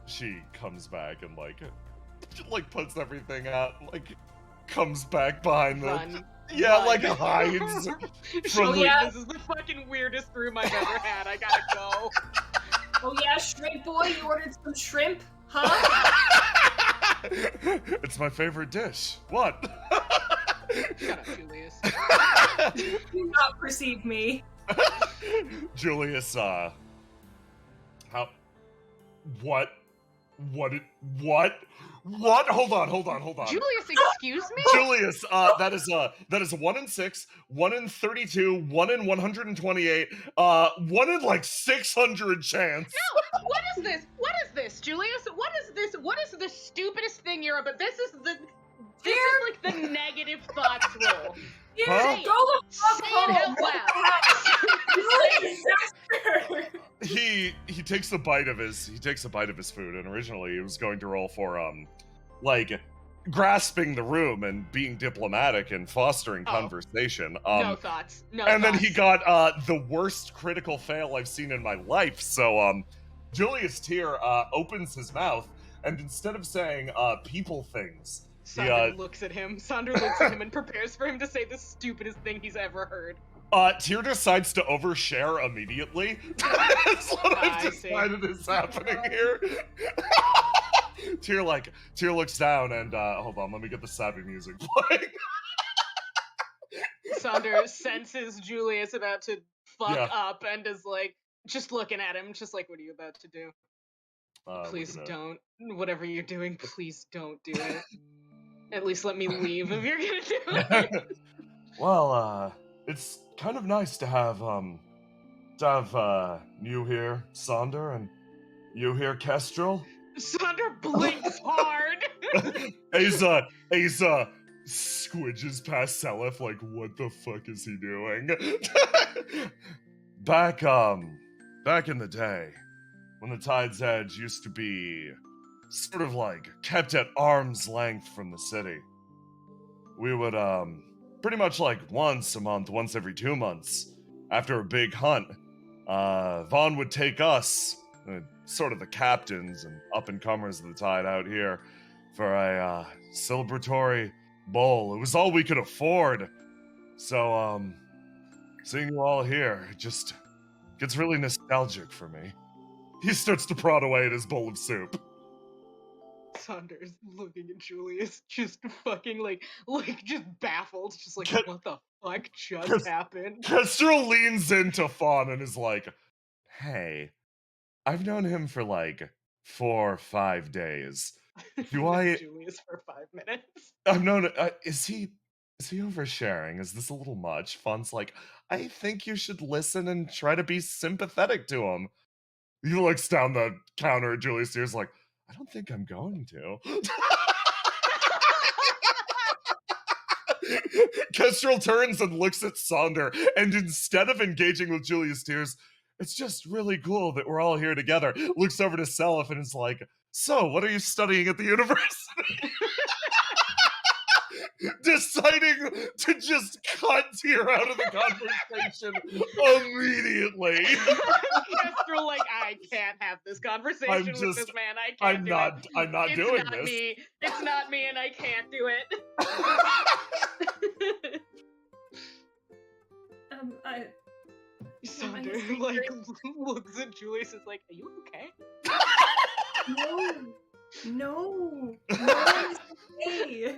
She comes back and puts everything out, comes back behind Run. hides. This is the fucking weirdest room I've ever had. I gotta go. Oh yeah, shrimp boy, you ordered some shrimp, huh? It's my favorite dish. What? Shut up, Julius. Do not perceive me. Julius, how? What? Hold on. Julius, excuse me? Julius, that is 1 in 6, 1 in 32, 1 in 128, 1 in 600 chance. No, what is this? What is this, Julius? What is this? What is the stupidest thing you're about? This is like the negative thoughts roll. Yeah, go the fuck Say home. it out loud. He takes a bite of his food, and originally he was going to roll for grasping the room and being diplomatic and fostering conversation. No thoughts. And then he got the worst critical fail I've seen in my life. So Julius Tier opens his mouth, and instead of saying people things, Sonder looks at him. Sonder looks at him and prepares for him to say the stupidest thing he's ever heard. Tyr decides to overshare immediately. That's what I've decided is happening here. Tyr looks down and hold on, let me get the sappy music playing. Sonder senses Julius about to fuck up and is just looking at him, just like, what are you about to do? Please don't. Whatever you're doing, please don't do it. At least let me leave if you're gonna do it. Well, it's kind of nice to have you here, Sonder, and you here, Kestrel. Sonder blinks hard. Asa squidges past Selyf like, what the fuck is he doing? Back in the day, when the Tide's Edge used to be sort of kept at arm's length from the city, we would pretty much once a month, once every 2 months, after a big hunt, Vaughn would take us, sort of the captains and up-and-comers of the tide out here for a celebratory bowl. It was all we could afford. So, seeing you all here just gets really nostalgic for me. He starts to prod away at his bowl of soup. Saunders looking at Julius, just fucking like just baffled, just like, what the fuck just happened? Kestrel leans into Fawn and is like, hey, I've known him for like 4 or 5 days. Do I... Julius for 5 minutes? I've known... is he oversharing? Is this a little much? Fawn's like, I think you should listen and try to be sympathetic to him. He looks down the counter at Julius Tears like, I don't think I'm going to. Kestrel turns and looks at Sonder, and instead of engaging with Julius Tears, it's just really cool that we're all here together. Looks over to Selyf and is like, so, what are you studying at the university? Deciding to just cut Tyr out of the conversation immediately. Kestrel, like, I can't have this conversation with this man. I can't I'm not doing this. It's not me, and I can't do it. Sonder, like, looks at Julius and is like, are you okay? No. Hey.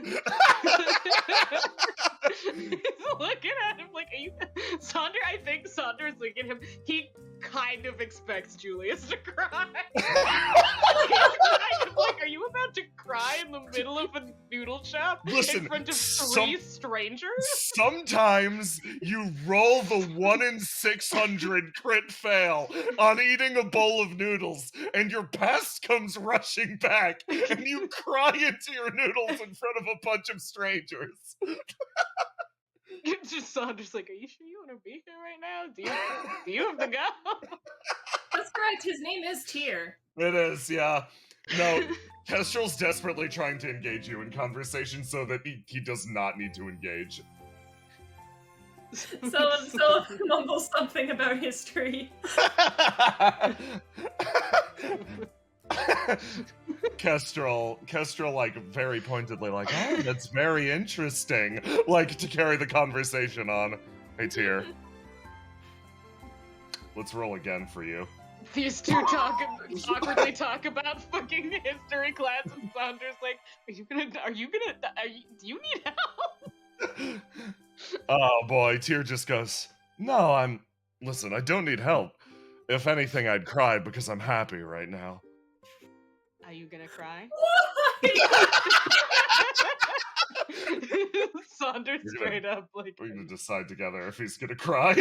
He's looking at him like, are you... Sonder, I think Sonder is looking at him. He kind of expects Julius to cry. He's kind of like, are you about to cry in the middle of a noodle shop in front of 3 strangers? Sometimes you roll the 1 in 600 crit fail on eating a bowl of noodles, and your past comes rushing back, and you cry into your noodles in front of a bunch of strangers. Just Saunders like, are you sure you want to be here right now? Do you have to go? That's correct. His name is Tyr. It is, yeah. No, Kestrel's desperately trying to engage you in conversation so that he does not need to engage. So mumbles something about history. Kestrel, like, very pointedly, like, oh, that's very interesting. Like, to carry the conversation on. Hey, Tyr. Let's roll again for you. These two awkwardly talk about fucking history class, and Saunders like, do you need help? Oh boy, Tyr just goes, no, listen, I don't need help. If anything, I'd cry because I'm happy right now. Are you gonna cry? Saunders straight up like, we're gonna decide together if he's gonna cry.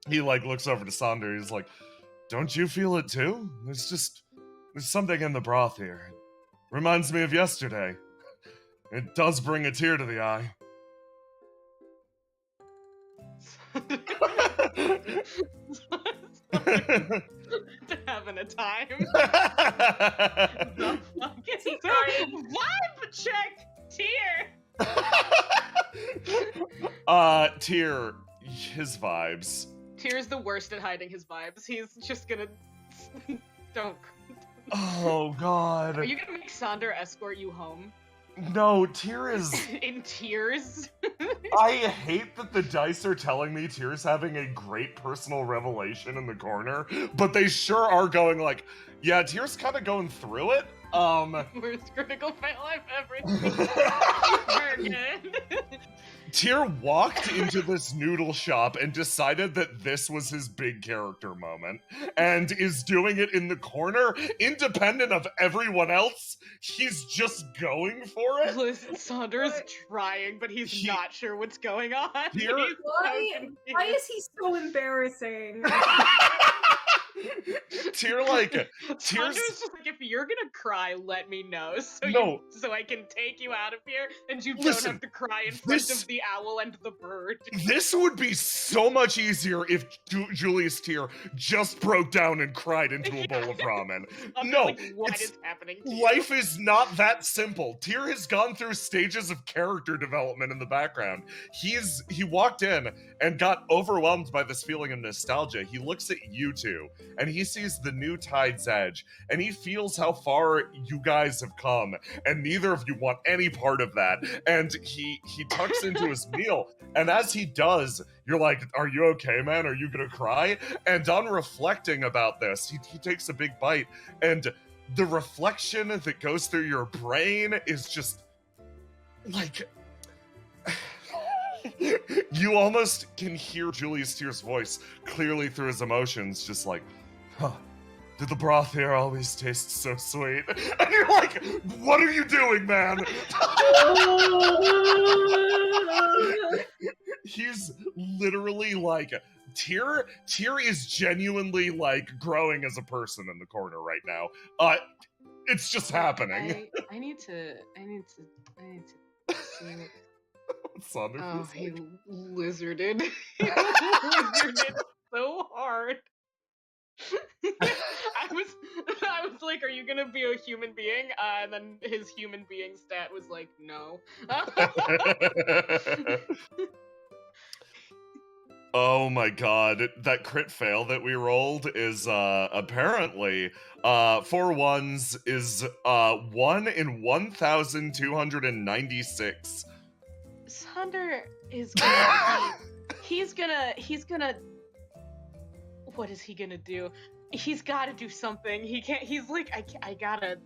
He like looks over to Sonder. He's like, don't you feel it too? There's something in the broth here. It reminds me of yesterday. It does bring a tear to the eye. Having a time. The fuck is he crying? Vibe check, Tyr. Tyr, his vibes. Tyr's the worst at hiding his vibes. He's just gonna don't. Oh God. Are you gonna make Sonder escort you home? No, Tyr is in tears. I hate that the dice are telling me Tyr's having a great personal revelation in the corner, but they sure are going like, yeah, Tyr's kind of going through it. Worst critical fail I've ever seen. Tyr walked into this noodle shop and decided that this was his big character moment, and is doing it in the corner, independent of everyone else. He's just going for it. Listen, Sonder is trying, but he's not sure what's going on. Why is he so embarrassing? Tyr, like, Sonder's just like, if you're gonna cry, let me know No. so I can take you out of here and you don't Listen, have to cry in front of the owl and the bird. This would be so much easier if Julius Tyr just broke down and cried into a bowl of ramen. No, Like, what is happening to you? Life is not that simple. Tyr has gone through stages of character development in the background. He walked in and got overwhelmed by this feeling of nostalgia. He looks at you two and he sees the new Tide's Edge and he feels how far you guys have come and neither of you want any part of that. And he tucks into his meal, and as he does, you're like, are you okay, man? Are you gonna cry? And on reflecting about this, he takes a big bite, and the reflection that goes through your brain is just like you almost can hear Julius Tyr's voice clearly through his emotions, just like, huh, did the broth here always taste so sweet? And you're like, what are you doing, man? He's literally like, Tyr is genuinely like growing as a person in the corner right now. It's just happening. I need to see what Saunders oh, he like. lizarded. He lizarded so hard. I was like, are you gonna be a human being? And then his human being stat was like, no. Oh my god, that crit fail that we rolled is apparently 4 ones is 1 in 1,296. Sonder is gonna he's gonna what is he gonna do? He's gotta do something. He can't he's like I gotta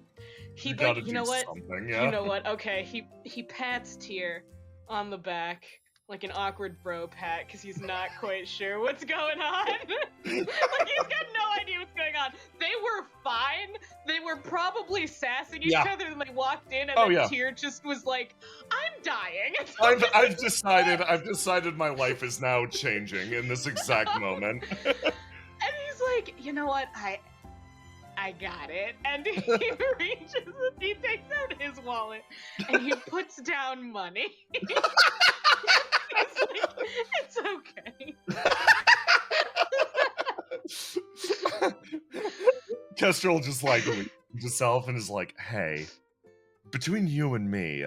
he like you know what? Yeah. You know what? Okay, he pats Tyr on the back like an awkward bro pat because he's not quite sure what's going on. Like he's got no idea what's going on. They were fine. They were probably sassing each other and they walked in and then Tyr just was like, I'm dying. I've decided my life is now changing in this exact moment. And he's like, you know what? I got it. And he reaches and he takes out his wallet and he puts down money. He's like, it's okay. Kestrel just like himself and is like, hey, between you and me,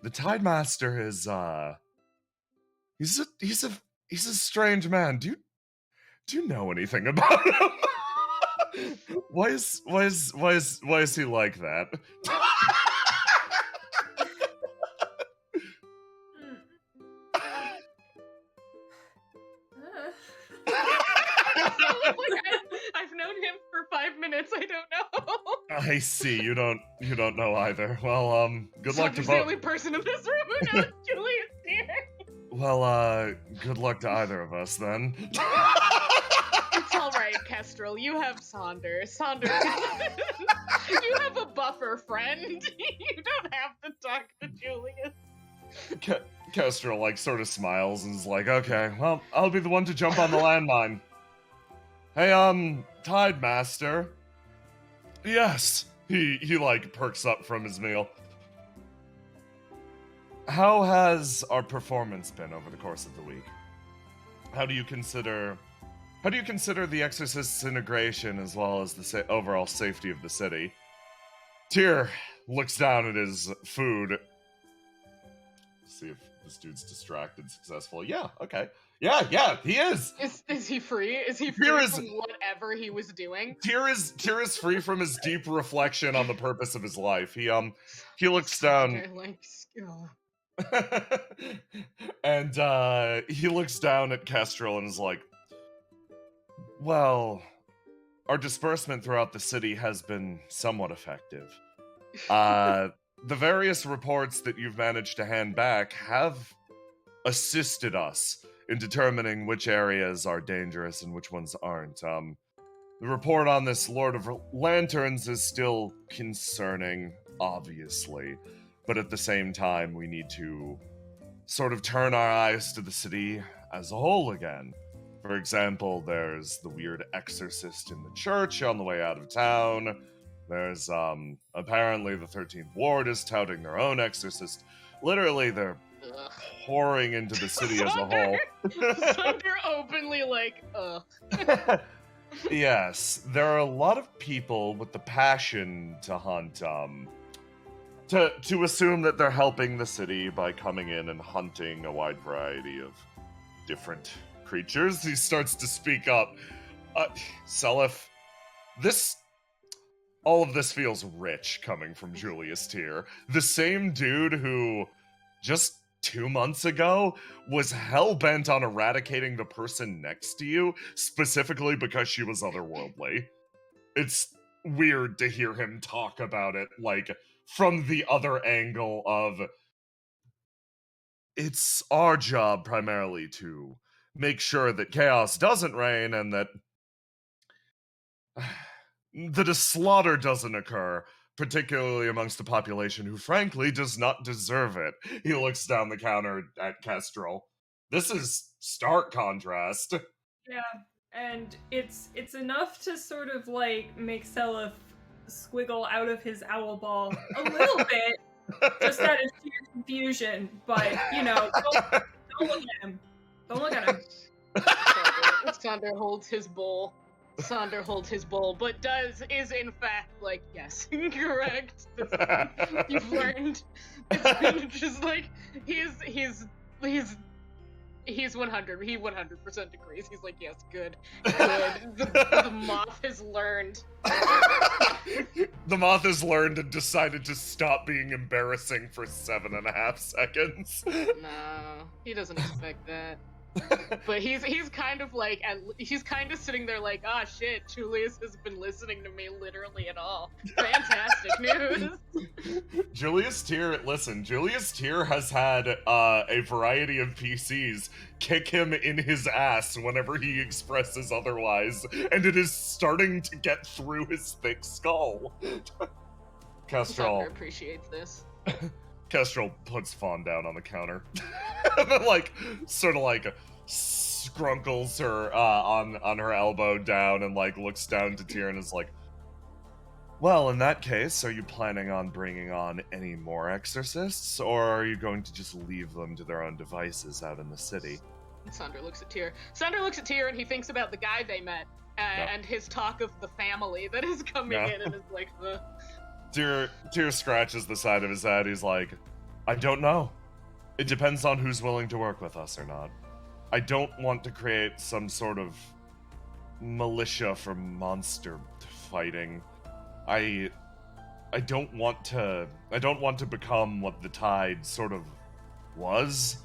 the Tide Master is he's a strange man. Do you know anything about him? Why is he like that? I've known him for 5 minutes. I don't know. I see. You don't know either. Well, good luck to both. The only person in this room who knows Julius Tyr. Well, good luck to either of us then. It's all right, Kestrel. You have Saunders. Saunders, you have a buffer friend. You don't have to talk to Julius. Kestrel like sort of smiles and is like, okay, well, I'll be the one to jump on the landmine. Hey, Tide Master. Yes. He like perks up from his meal. How has our performance been over the course of the week? How do you consider the Exorcist's integration as well as the overall safety of the city? Tyr looks down at his food. See if this dude's distracted successfully. Yeah, okay. Yeah, he is. Is he free? Is he free from whatever he was doing? Tyr is free from his deep reflection on the purpose of his life. He looks down. And he looks down at Kestrel and is like, well, our disbursement throughout the city has been somewhat effective. The various reports that you've managed to hand back have assisted us in determining which areas are dangerous and which ones aren't. The report on this Lord of Lanterns is still concerning, obviously, but at the same time, we need to sort of turn our eyes to the city as a whole again. For example, there's the weird exorcist in the church on the way out of town. There's, apparently the 13th Ward is touting their own exorcist. Literally, they're Ugh. pouring into the city as a whole. Sunder openly like, ugh. Yes, there are a lot of people with the passion to hunt, to assume that they're helping the city by coming in and hunting a wide variety of different creatures. He starts to speak up. Selyf, all of this feels rich coming from Julius Tier. The same dude who just 2 months ago was hell-bent on eradicating the person next to you, specifically because she was otherworldly. It's weird to hear him talk about it, like, from the other angle of, it's our job primarily to make sure that chaos doesn't reign and that a slaughter doesn't occur, particularly amongst a population who frankly does not deserve it. He looks down the counter at Kestrel. This is stark contrast. Yeah, and it's enough to sort of like make Selyf squiggle out of his owl ball a little bit, just out of sheer confusion. But you know, don't look at him. Don't look at him. Sonder holds his bowl. Sonder holds his bowl, but is in fact like, yes, correct. You've learned. It's been just like he's 100. He 100% agrees. He's like, yes, good. The moth has learned. The moth has learned and decided to stop being embarrassing for 7.5 seconds. No, he doesn't expect that. But he's kind of like, he's kind of sitting there like, ah, shit, Julius has been listening to me literally at all. Fantastic news. Julius Tier has had a variety of PCs kick him in his ass whenever he expresses otherwise, and it is starting to get through his thick skull. Kestrel appreciates this. Kestrel puts Fawn down on the counter. And then, like, sort of like scrunkles her on her elbow down and like looks down to Tyr and is like, well, in that case, are you planning on bringing on any more exorcists, or are you going to just leave them to their own devices out in the city? Sonder looks at Tyr. Sonder looks at Tyr and he thinks about the guy they met and his talk of the family that is coming in and is like, ugh. Tyr scratches the side of his head. He's like, I don't know. It depends on who's willing to work with us or not. I don't want to create some sort of militia for monster fighting. I don't want to become what the Tide sort of was,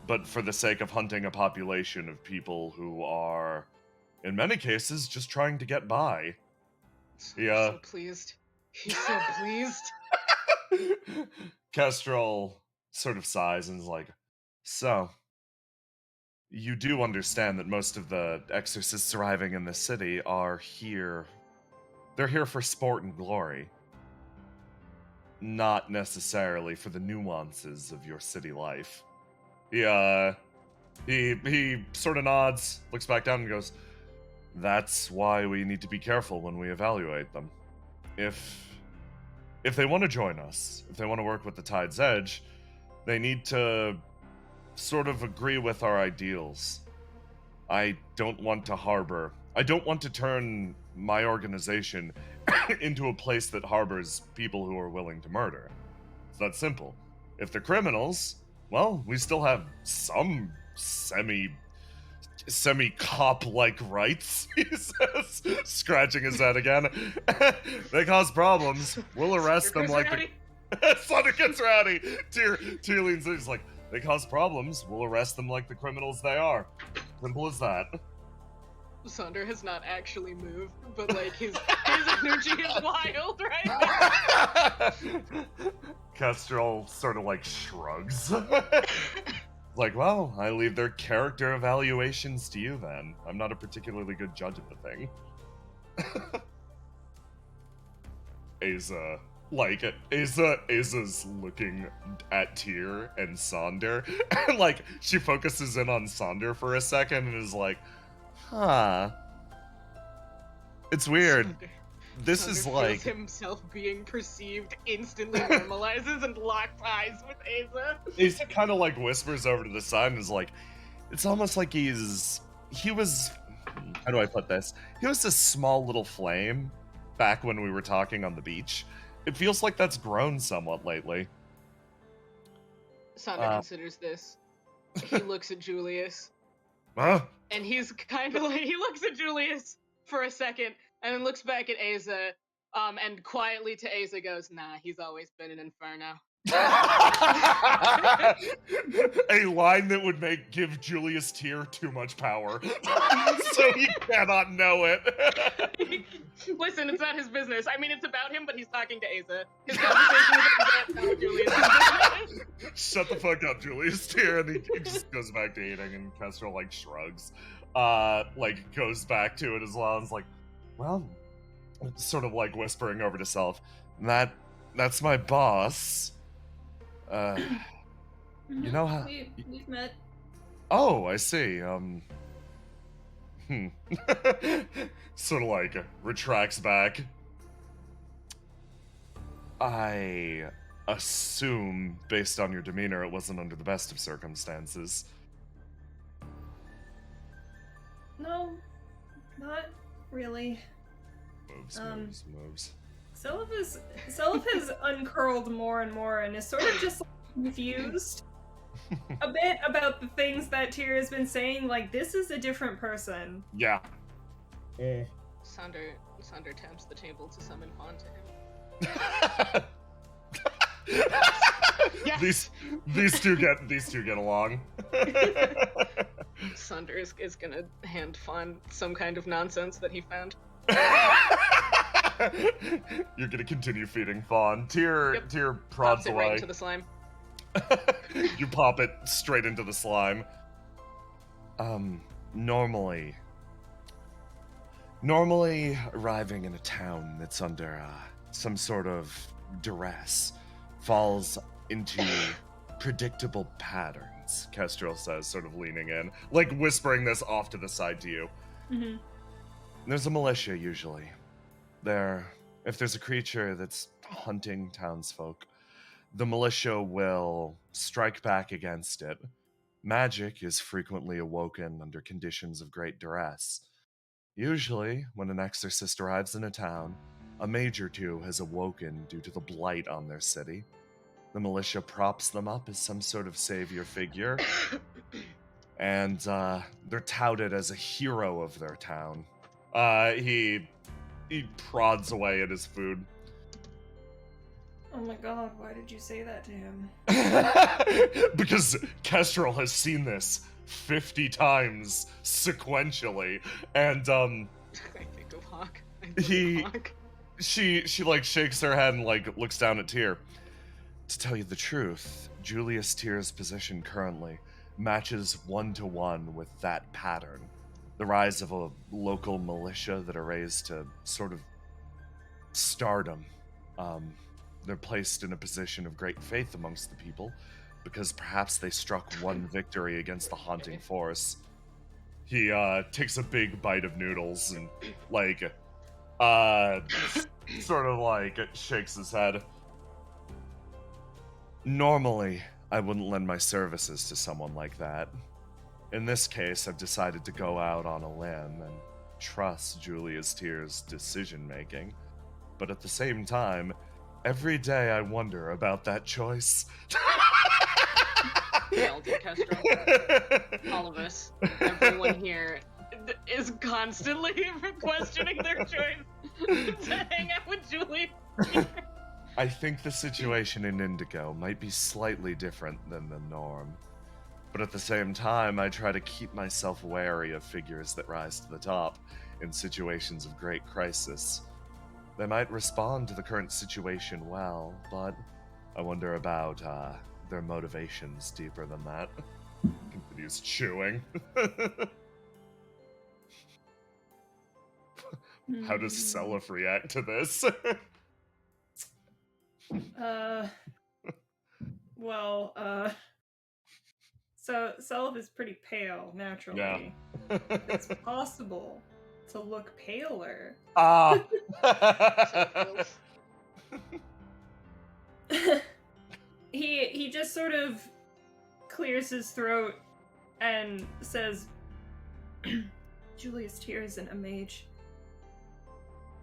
but for the sake of hunting a population of people who are, in many cases, just trying to get by. Yeah. So pleased. He's so pleased. Kestrel sort of sighs and is like, so, you do understand that most of the exorcists arriving in the city are here. They're here for sport and glory. Not necessarily for the nuances of your city life. He sort of nods, looks back down and goes, that's why we need to be careful when we evaluate them. If they want to join us, if they want to work with the Tide's Edge, they need to sort of agree with our ideals. I don't want to turn my organization into a place that harbors people who are willing to murder. It's that simple. If they're criminals, well, we still have some semi-cop-like rights, he says, scratching his head again. They cause problems. We'll arrest them like the... Sunder gets rowdy. Tyr leans in. He's like, they cause problems. We'll arrest them like the criminals they are. Simple as that. Sunder has not actually moved, but like his energy is wild right now. Kestrel sort of like shrugs. Like, well, I leave their character evaluations to you then. I'm not a particularly good judge of the thing. Aza's looking at Tyr and Sonder, and like she focuses in on Sonder for a second and is like, huh. It's weird. this Sunder is feels like himself being perceived, instantly normalizes and locks eyes with Asa. Asa kind of like whispers over to the side and is like, it's almost like he was, how do I put this? He was a small little flame back when we were talking on the beach. It feels like that's grown somewhat lately. Sunder considers this. He looks at Julius. Huh? And he's kind of like, he looks at Julius for a second, and then looks back at Asa, and quietly to Asa goes, nah, he's always been an inferno. A line that would give Julius Tier too much power. So he cannot know it. Listen, it's not his business. I mean, it's about him, but he's talking to Asa. His conversation is about Julius' business. Shut the fuck up, Julius Tier, and he just goes back to eating, and Kestrel, like, shrugs. Goes back to it as well, and is like, well, sort of, like, whispering over to self, that's my boss. You know how... We've met. Oh, I see, sort of, like, retracts back. I assume, based on your demeanor, it wasn't under the best of circumstances. No, not really. Moves. Selyf has uncurled more and more and is sort of just confused a bit about the things that Tyr has been saying. Like, this is a different person. Yeah. Sunder taps the table to summon Fawn to him. Yes! These two get along. Sunder is gonna hand Fawn some kind of nonsense that he found. You're gonna continue feeding Fawn. Tyr prods Pops it away. right into the slime. You pop it straight into the slime. Normally arriving in a town that's under some sort of duress falls into predictable patterns, Kestrel says, sort of leaning in, like whispering this off to the side to you. Mm-hmm. There's a militia, usually. If there's a creature that's hunting townsfolk, the militia will strike back against it. Magic is frequently awoken under conditions of great duress. Usually, when an exorcist arrives in a town, a mage or two has awoken due to the blight on their city. The militia props them up as some sort of savior figure, and they're touted as a hero of their town. He prods away at his food. Oh my god, why did you say that to him? Because Kestrel has seen this 50 times sequentially, and I think of Hawk. She like shakes her head and like looks down at Tyr. To tell you the truth, Julius Tyr's position currently matches 1-to-1 with that pattern. The rise of a local militia that are raised to sort of stardom. They're placed in a position of great faith amongst the people because perhaps they struck one victory against the haunting force. He takes a big bite of noodles and sort of like shakes his head. Normally, I wouldn't lend my services to someone like that. In this case, I've decided to go out on a limb and trust Julius Tyr's decision-making. But at the same time, every day I wonder about that choice. We all do, Kestrel. All of us. Everyone here is constantly questioning their choice to hang out with Julie. I think the situation in Indigo might be slightly different than the norm. But at the same time, I try to keep myself wary of figures that rise to the top in situations of great crisis. They might respond to the current situation well, but I wonder about their motivations deeper than that. Continues chewing. How does Selyf react to this? So Selyf is pretty pale naturally. Yeah. It's possible to look paler. Ah. He just sort of clears his throat and says, Julius Tyr isn't a mage.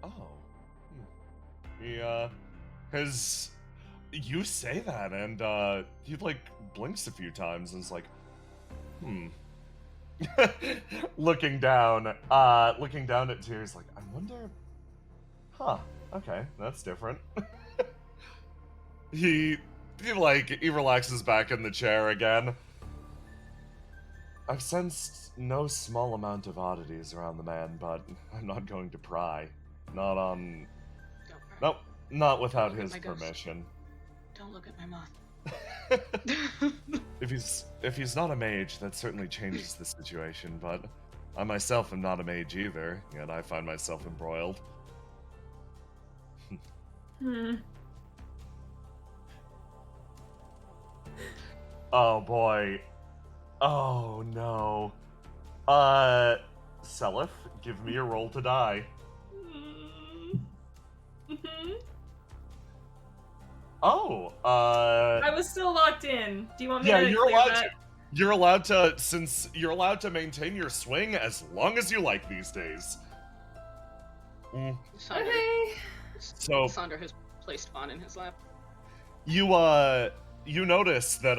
Oh. He, has... You say that, and, he, like, blinks a few times and is like, looking down at Tyr's like, I wonder... Huh, okay, that's different. He relaxes back in the chair again. I've sensed no small amount of oddities around the man, but I'm not going to pry. Not on... Nope, not without his permission. Don't look at my moth. If he's not a mage, that certainly changes the situation, but I myself am not a mage either, yet I find myself embroiled. Oh boy. Oh no. Selyf, give me a roll to die. Oh, I was still locked in. Do you want me to you're clear allowed that? to. You're allowed to, since you're allowed to maintain your swing as long as you like these days. Okay. So Sandra has placed Fawn in his lap. you notice that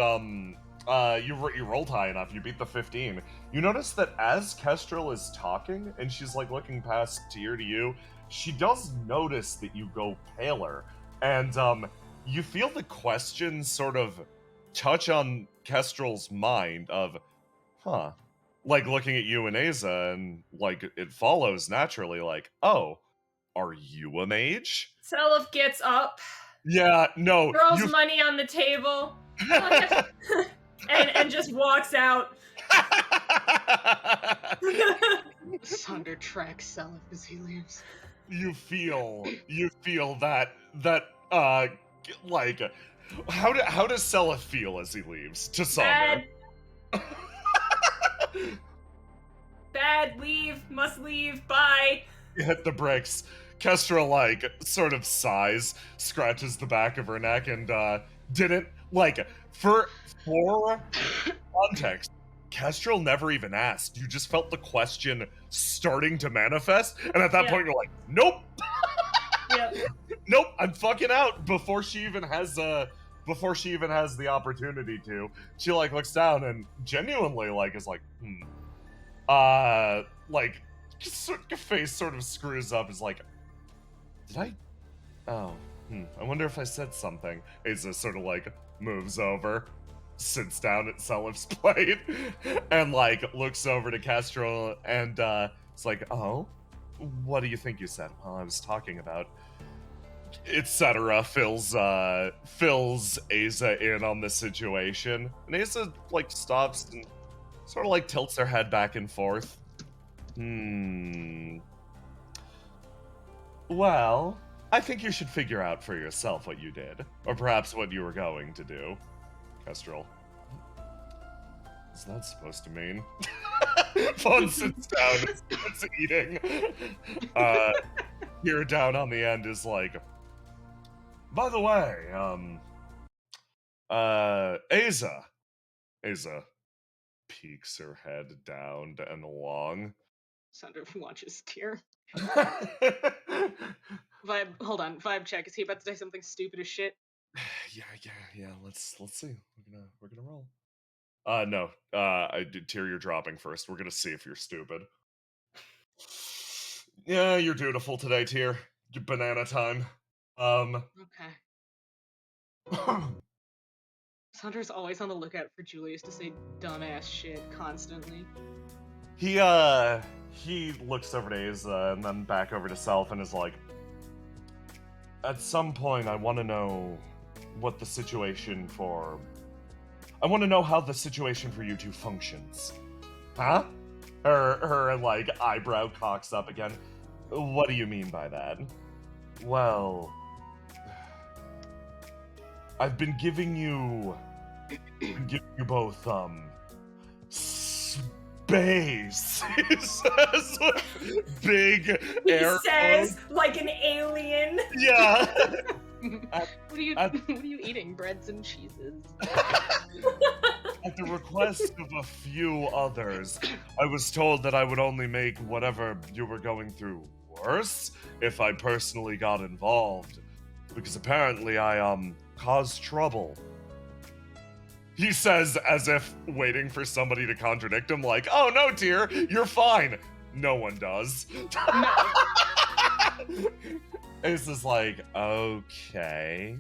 you rolled high enough. You beat the 15. You notice that as Kestrel is talking and she's like looking past Tyr to you, she does notice that you go paler, and you feel the question sort of touch on Kestrel's mind of, like looking at you and Aza, and like it follows naturally, like, oh, are you a mage? Selyf gets up. Yeah, no. Throws money on the table. and just walks out. Sandra tracks Selyf as he leaves. You feel that like, how does Selyf feel as he leaves to Sandra? Bad, leave, must leave, bye. You hit the bricks. Kestra, like, sort of sighs, scratches the back of her neck, and didn't, like, for context, Kestrel never even asked. You just felt the question starting to manifest, and at that point you're like, nope! Yep. Nope, I'm fucking out before she even has the opportunity to. She, like, looks down and genuinely, like, is like, like, face sort of screws up, is like, did I? Oh, I wonder if I said something. Aza sort of, like, moves over, sits down at Selyf's plate, and, like, looks over to Kestrel, and, it's like, oh, what do you think you said while I was talking about, etc. fills Aza in on the situation. And Aza, like, stops and sort of, like, tilts her head back and forth. Well, I think you should figure out for yourself what you did. Or perhaps what you were going to do. Kestrel. What's that supposed to mean? Fawn sits down, starts eating. Here down on the end is like, by the way, Aza peeks her head down and along. Sandra watches Tyr. Vibe check. Is he about to say something stupid as shit? Yeah. Let's see. We're gonna roll. No. I did Tyr, you're dropping first. We're gonna see if you're stupid. Yeah, you're dutiful today, Tyr. Banana time. Okay. Sandra's always on the lookout for Julius to say dumbass shit constantly. He looks over to Aza and then back over to Self and is like, at some point I want to know what the situation for... I want to know how the situation for you two functions. Huh? Her like, eyebrow cocks up again. What do you mean by that? Well... I've been giving you both, base. He says with big He air says, quotes. like an alien. Yeah. What are you eating? Breads and cheeses? At the request of a few others, I was told that I would only make whatever you were going through worse if I personally got involved. Because apparently I, caused trouble. He says as if waiting for somebody to contradict him, like, oh no, dear, you're fine. No one does. Ace is like, okay.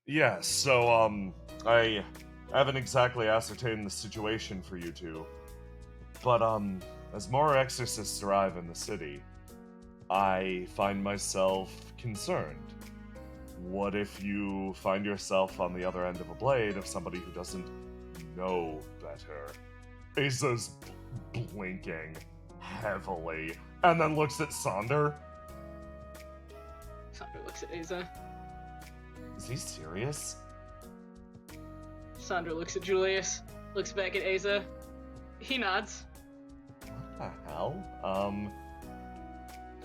Yeah, so, I haven't exactly ascertained the situation for you two. But, as more exorcists arrive in the city, I find myself concerned. What if you find yourself on the other end of a blade of somebody who doesn't know better? Asa's blinking heavily, and then looks at Sonder. Sonder looks at Asa. Is he serious? Sonder looks at Julius, looks back at Asa. He nods. What the hell?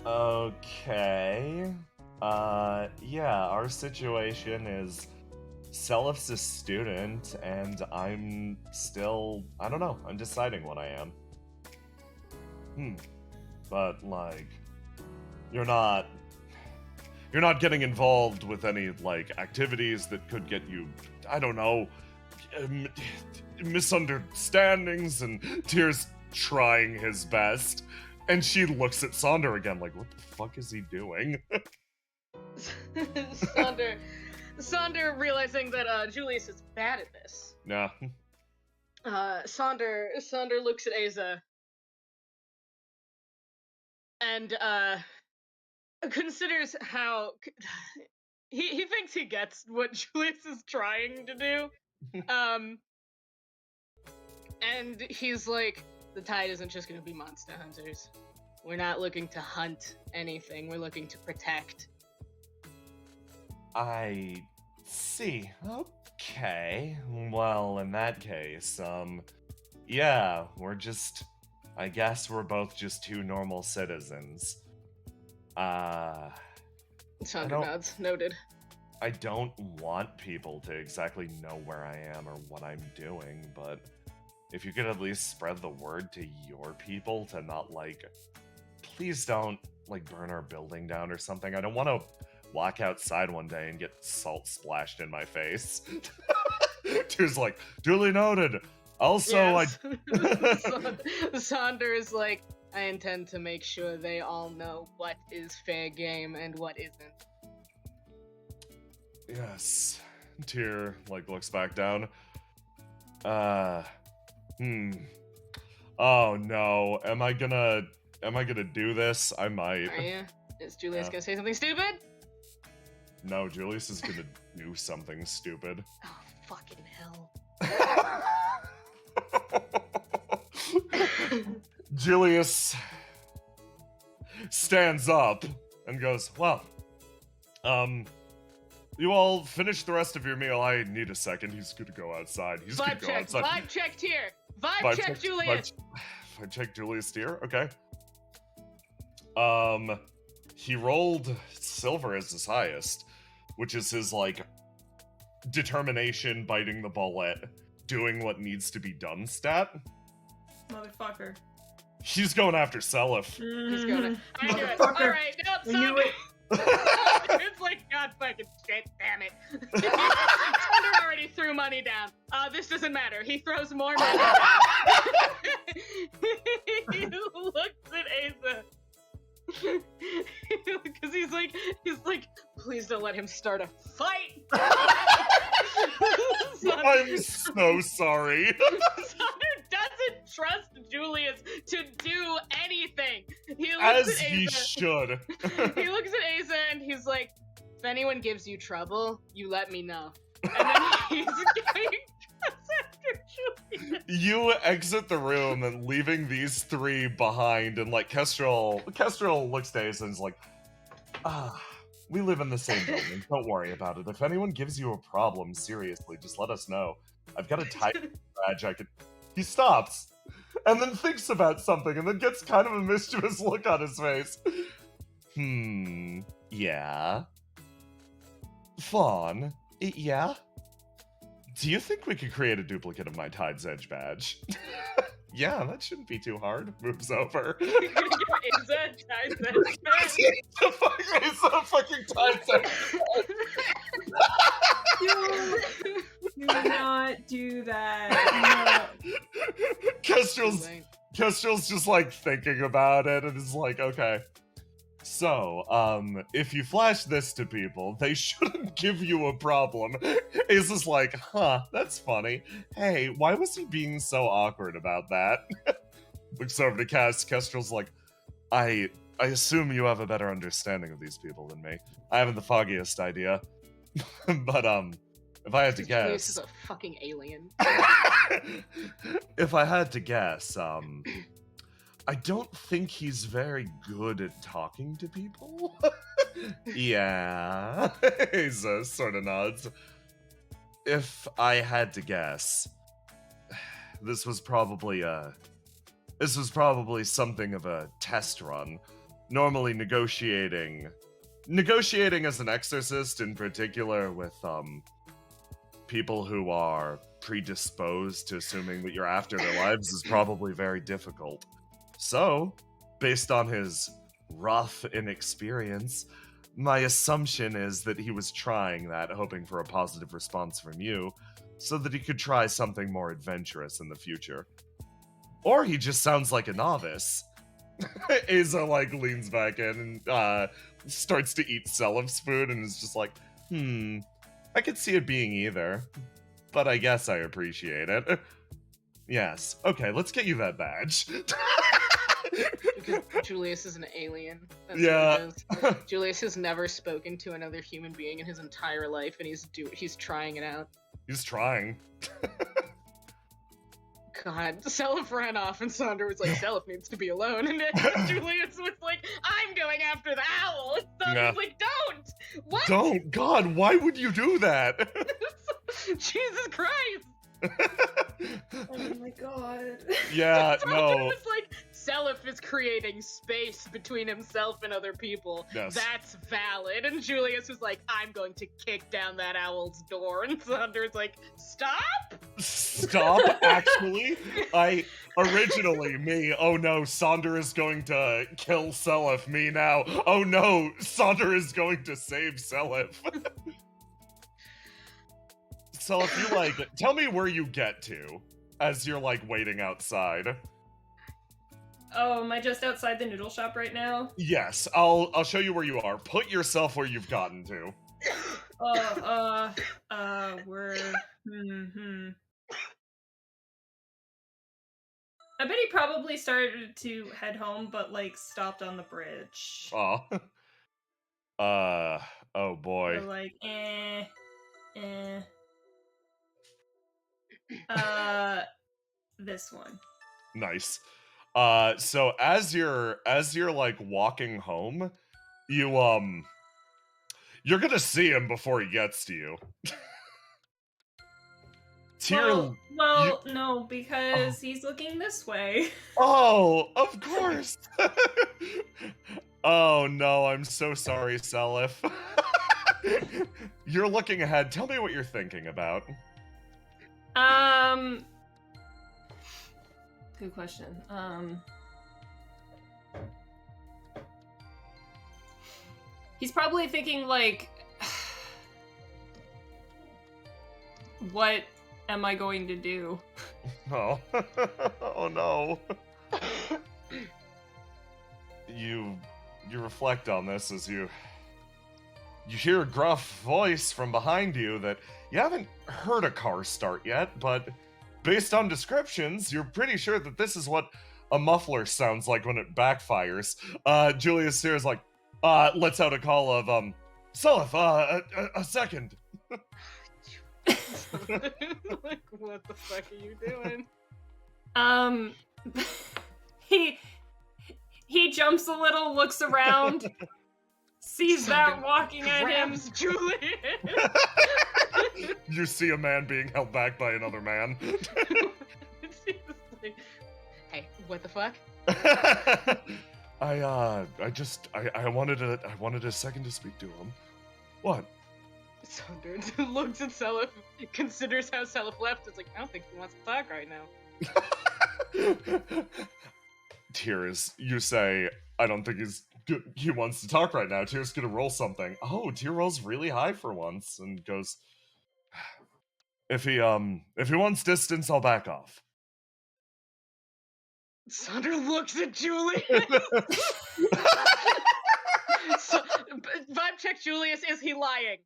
Okay. Yeah, our situation is Selyf's a student, and I'm still, I don't know, I'm deciding what I am. But, like, you're not getting involved with any, like, activities that could get you, I don't know, misunderstandings, and Tyr's trying his best. And she looks at Sonder again, like, what the fuck is he doing? Sonder realizing that Julius is bad at this. Yeah. Sonder looks at Asa and considers how he thinks he gets what Julius is trying to do. And he's like, the tide isn't just gonna be monster hunters. We're not looking to hunt anything, we're looking to protect. I see. Okay. Well, in that case, yeah, I guess we're both just two normal citizens. Sonder nods, noted. I don't want people to exactly know where I am or what I'm doing, but if you could at least spread the word to your people to not, like, please don't, like, burn our building down or something. I don't want to walk outside one day and get salt splashed in my face. Tyr's like, duly noted. Also, yes. Sonder is like, I intend to make sure they all know what is fair game and what isn't. Yes. Tyr, like, looks back down. Oh no, am I gonna do this? I might. Are you? Is Julius gonna say something stupid? No, Julius is gonna do something stupid. Oh, fucking hell. Julius stands up and goes, well, you all finish the rest of your meal. I need a second. He's gonna go outside. He's gonna go outside. Vibe check Tyr. Vibe check Julius. Vibe check Julius Tyr. Okay. He rolled silver as his highest, which is his, like, determination, biting the bullet, doing what needs to be done stat. Motherfucker. He's going after Selyf. He's going. I knew it. Motherfucker. All right, nope. I knew it. It's like, God fucking shit, damn it. Sonder already threw money down. This doesn't matter. He throws more money down. He looks at Asa. Because he's like, please don't let him start a fight. I'm so sorry. Sonder doesn't trust Julius to do anything. He looks As at he Asa. should. He looks at Asa and he's like, if anyone gives you trouble, you let me know. And then he's going after Julius. You exit the room and leaving these three behind, and, like, Kestrel looks at Asa and is like, we live in the same building. Don't worry about it. If anyone gives you a problem, seriously, just let us know. I've got a tight badge I could... He stops. and then thinks about something, and then gets kind of a mischievous look on his face. Yeah? Fawn, yeah? Do you think we could create a duplicate of my Tide's Edge badge? Yeah, that shouldn't be too hard. Moves over. You're gonna give Isa a Tide's Edge badge? It's a fucking Tide's Edge. Do not do that. No. Kestrel's just like thinking about it and is like, okay. So, if you flash this to people, they shouldn't give you a problem. It's just like, huh, that's funny. Hey, why was he being so awkward about that? Looks over to Cass. Kestrel's like, I assume you have a better understanding of these people than me. I haven't the foggiest idea. But, if I had to guess... This is a fucking alien. If I had to guess, I don't think he's very good at talking to people. Yeah. He sort of nods. If I had to guess, this was probably something of a test run. Normally negotiating as an exorcist, in particular with people who are predisposed to assuming that you're after their lives, is probably very difficult. So, based on his rough inexperience, my assumption is that he was trying that, hoping for a positive response from you, so that he could try something more adventurous in the future. Or he just sounds like a novice. Asa, like, leans back in and starts to eat Selyf's food and is just like, I could see it being either, but I guess I appreciate it. Yes, okay, let's get you that badge. Because Julius is an alien. That's Yeah. what it is. Julius has never spoken to another human being in his entire life, and he's trying it out. He's trying. God, Selyf ran off, and Sonder was like, Selyf needs to be alone, and then Julius was like, I'm going after the owl! And Sonder's like, don't! What? Don't! God, why would you do that? Jesus Christ! Oh my god. Yeah, Sonder no. was like, Selyf is creating space between himself and other people. Yes. That's valid. And Julius was like, I'm going to kick down that owl's door. And Sonder's like, stop? Stop, actually? Oh no, Sonder is going to kill Selyf, me now. Oh no, Sonder is going to save Selyf. Selyf, you like, tell me where you get to as you're like waiting outside. Oh, am I just outside the noodle shop right now? Yes, I'll show you where you are. Put yourself where you've gotten to. We're... I bet he probably started to head home, but, like, stopped on the bridge. Oh. Oh boy. We're like, this one. Nice. So as you're like walking home, you're gonna see him before he gets to you. No, because he's looking this way. Oh, of course. Oh no, I'm so sorry, Selyf. You're looking ahead. Tell me what you're thinking about. Good question. He's probably thinking, like, what am I going to do? Oh. Oh no. You reflect on this as you hear a gruff voice from behind you that you haven't heard a car start yet, but based on descriptions, you're pretty sure that this is what a muffler sounds like when it backfires. Julius here is like, lets out a call of, Selyf, a second. Like, what the fuck are you doing? He jumps a little, looks around, sees that walking at him. Julius. You see a man being held back by another man. It's like, What the fuck? I wanted a second to speak to him. What? Saunders looks at Selyf, considers how Selyf left. It's like, I don't think he wants to talk right now. Tears, you say, I don't think he wants to talk right now. Tears gonna roll something. Oh, Tear rolls really high for once and goes, if he wants distance, I'll back off. Saunders looks at Julius. So, vibe check Julius, is he lying?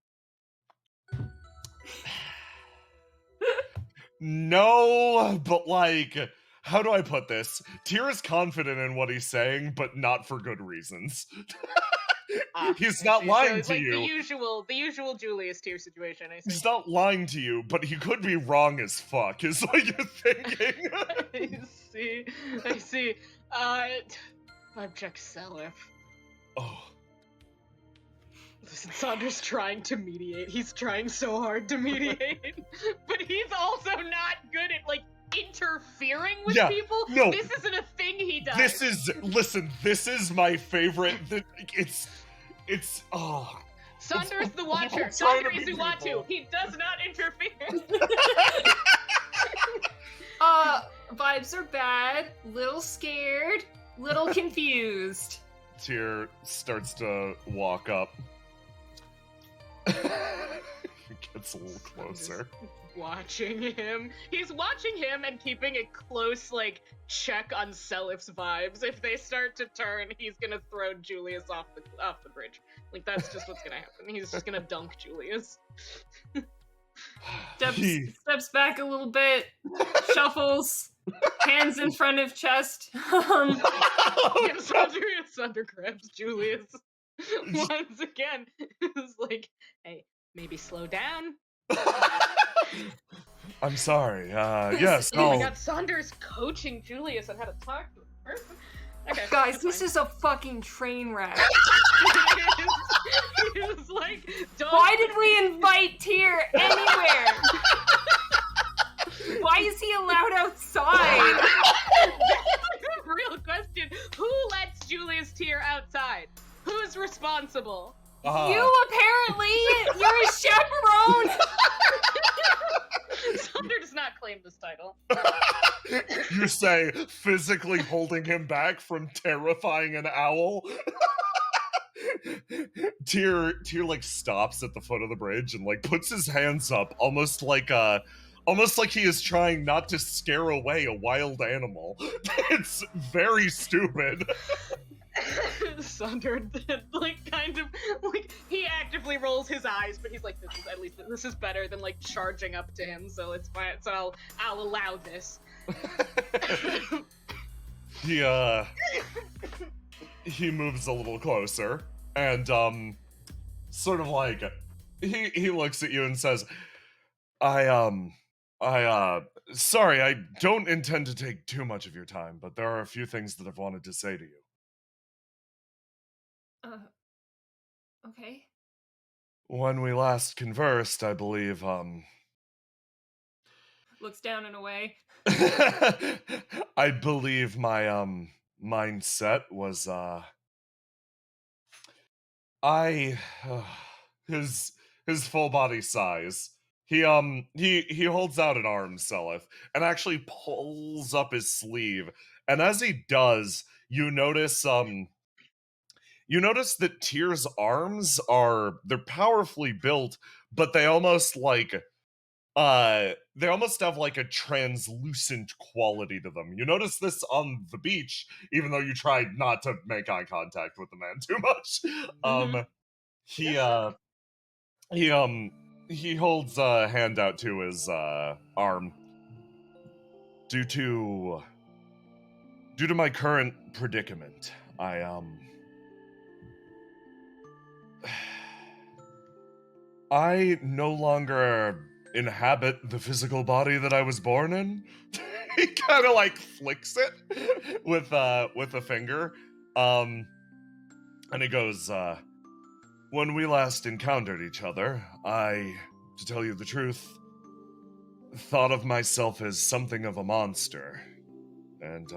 No, but like, how do I put this? Tyr is confident in what he's saying, but not for good reasons. He's not lying to like you. The usual Julius Tyr situation, I see. He's not lying to you, but he could be wrong as fuck, is what you're thinking. I see. Vibe check Selyf. Oh. Listen, Saunders trying to mediate. He's trying so hard to mediate. But he's also not good at, like, interfering with people. No. This isn't a thing he does. This is my favorite. It's, Saunders the Watcher. Not crazy Watu. He does not interfere. Vibes are bad, little scared, little confused. Tyr starts to walk up. He gets a little closer. Watching him. He's watching him and keeping a close, like, check on Selyf's vibes. If they start to turn, he's gonna throw Julius off the bridge. Like, that's just what's gonna happen. He's just gonna dunk Julius. Steps back a little bit, shuffles, hands in front of chest. Sunder grabs Julius once again. It's like, hey, maybe slow down. I'm sorry. Yes. Oh my god, Saunders coaching Julius on how to talk to a person. Okay, guys, this is a fucking train wreck. It's like, why did we invite Tyr anywhere? Why is he allowed outside? That's a real question. Who lets Julius Tyr outside? Who's responsible? You apparently! You're a chaperone! Saunders does not claim this title. You say physically holding him back from terrifying an owl? Tyr like stops at the foot of the bridge and like puts his hands up almost like he is trying not to scare away a wild animal. It's very stupid. Saunders, like, kind of, like, he actively rolls his eyes, but he's like, this is better than, like, charging up to him, so it's fine, so I'll allow this. He moves a little closer, and, sort of like, he looks at you and says, sorry, I don't intend to take too much of your time, but there are a few things that I've wanted to say to you. Okay. When we last conversed, I believe, Looks down and away. I believe my, mindset was, his full body size. He holds out an arm, Selyf, and actually pulls up his sleeve. And as he does, you notice that Tyr's arms they're powerfully built, but they almost have like a translucent quality to them. You notice this on the beach, even though you tried not to make eye contact with the man too much. He holds a hand out to his arm. Due to my current predicament, I no longer inhabit the physical body that I was born in. He kind of like flicks it with a finger. And he goes, when we last encountered each other, I, to tell you the truth, thought of myself as something of a monster. And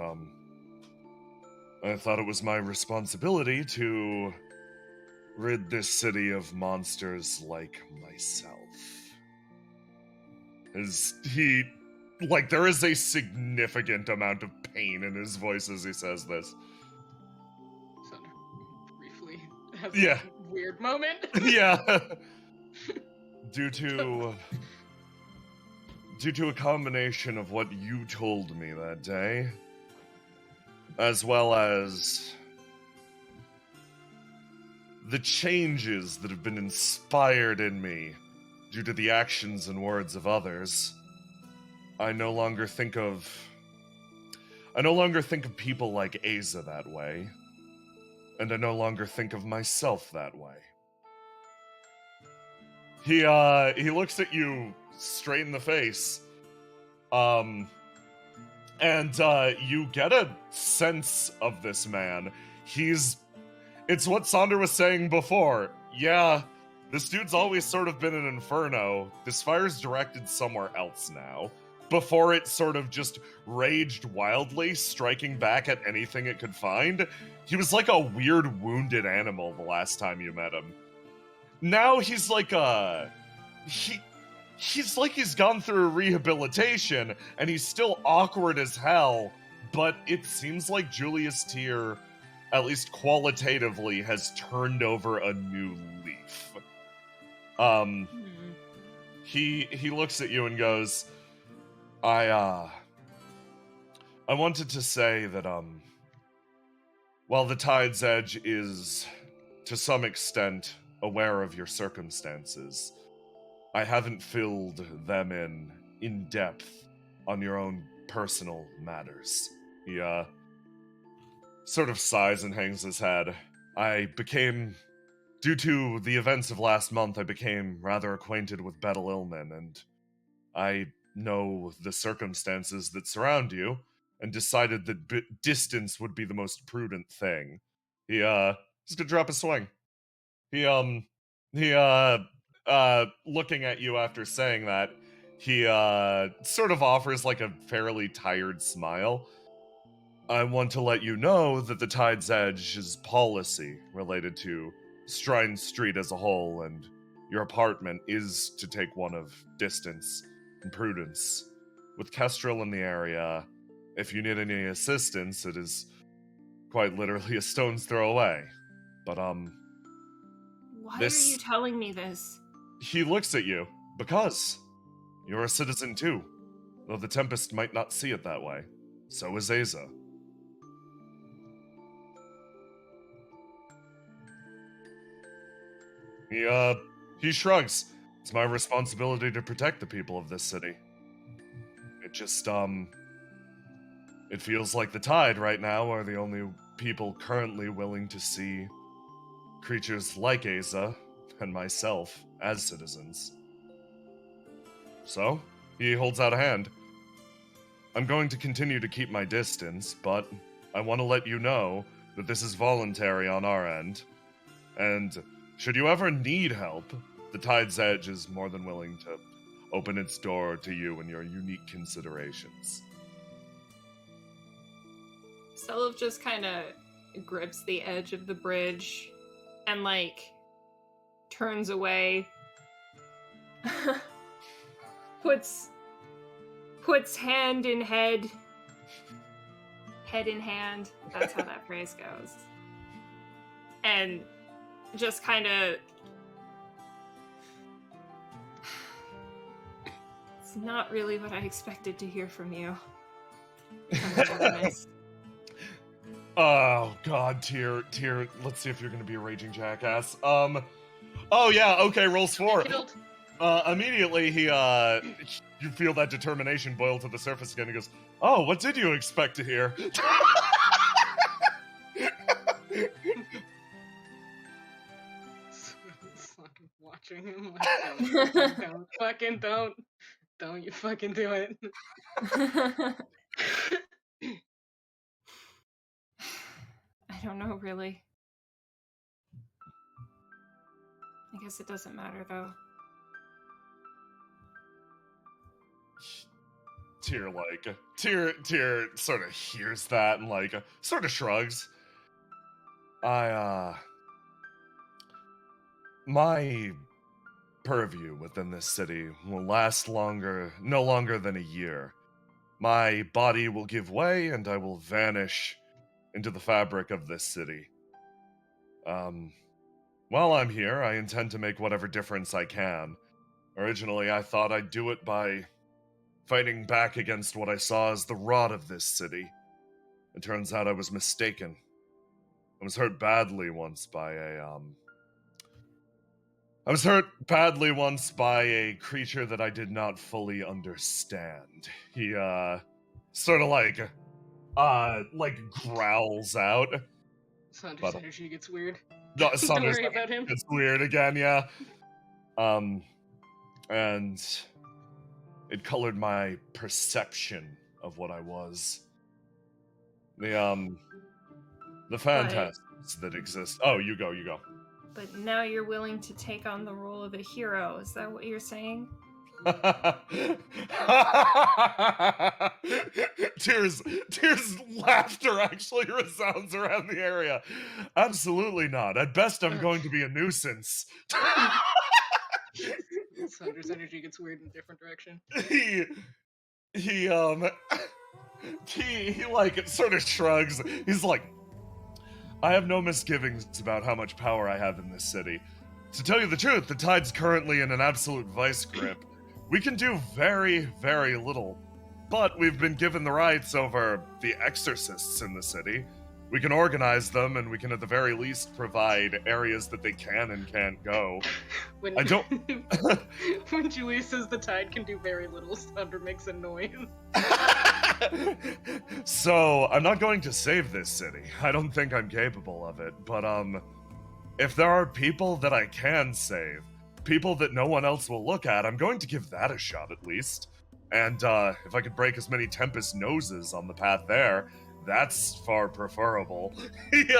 I thought it was my responsibility to rid this city of monsters like myself. There is a significant amount of pain in his voice as he says this. Sunder briefly has Yeah. a weird moment. Yeah. Due to a combination of what you told me that day, as well as the changes that have been inspired in me due to the actions and words of others, I no longer think of people like Asa that way, and I no longer think of myself that way. He looks at you straight in the face, and you get a sense of this man. It's what Sonder was saying before. Yeah, this dude's always sort of been an inferno. This fire's directed somewhere else now. Before it sort of just raged wildly, striking back at anything it could find. He was like a weird wounded animal the last time you met him. Now he's like he's like he's gone through rehabilitation, and he's still awkward as hell, but it seems like Julius Tyr, at least qualitatively, has turned over a new leaf. He looks at you and goes, I wanted to say that, while the Tide's Edge is, to some extent, aware of your circumstances, I haven't filled them in depth on your own personal matters. He, sort of sighs and hangs his head. Due to the events of last month, I became rather acquainted with Betel Illman, and I know the circumstances that surround you, and decided that distance would be the most prudent thing. He's gonna drop a swing. He looking at you after saying that, he sort of offers like a fairly tired smile. I want to let you know that the Tide's Edge's policy related to Shrine Street as a whole and your apartment is to take one of distance and prudence. With Kestrel in the area, if you need any assistance, it is quite literally a stone's throw away. But, Why are you telling me this? He looks at you, because you're a citizen too, though the Tempest might not see it that way. So is Asa. He shrugs. It's my responsibility to protect the people of this city. It just, it feels like the Tide right now are the only people currently willing to see creatures like Asa and myself as citizens. So, he holds out a hand. I'm going to continue to keep my distance, but I want to let you know that this is voluntary on our end. And should you ever need help, the Tide's Edge is more than willing to open its door to you and your unique considerations. Selyf just kind of grips the edge of the bridge and, turns away. puts hand in head in hand. That's how that phrase goes. And just kind of... It's not really what I expected to hear from you. Oh god, Tyr, let's see if you're gonna be a raging jackass. Oh yeah, okay, rolls 4. Immediately you feel that determination boil to the surface again. He goes, oh, what did you expect to hear? Watching him don't you fucking do it. I don't know, really. I guess it doesn't matter, though. Tyr sort of hears that and sort of shrugs. My purview within this city will last no longer than a year. My body will give way and I will vanish into the fabric of this city. While I'm here, I intend to make whatever difference I can. Originally, I thought I'd do it by fighting back against what I saw as the rot of this city. It turns out I was mistaken. I was hurt badly once by a creature that I did not fully understand. He, sort of like growls out. Sandra's energy gets weird. No, Don't worry about him. It's weird again, yeah. And it colored my perception of what I was. The phantasms that exist. Oh, you go. But now you're willing to take on the role of a hero. Is that what you're saying? Tears laughter actually resounds around the area. Absolutely not. At best, I'm going to be a nuisance. Sandra's energy gets weird in a different direction. He like sort of shrugs. He's like, I have no misgivings about how much power I have in this city. To tell you the truth, the tide's currently in an absolute vice grip. We can do very, very little, but we've been given the rights over the exorcists in the city. We can organize them, and we can at the very least provide areas that they can and can't go. When Julie says the tide can do very little, Sandra makes a noise. So, I'm not going to save this city. I don't think I'm capable of it, but if there are people that I can save, people that no one else will look at, I'm going to give that a shot at least. And if I could break as many Tempest noses on the path there, that's far preferable. His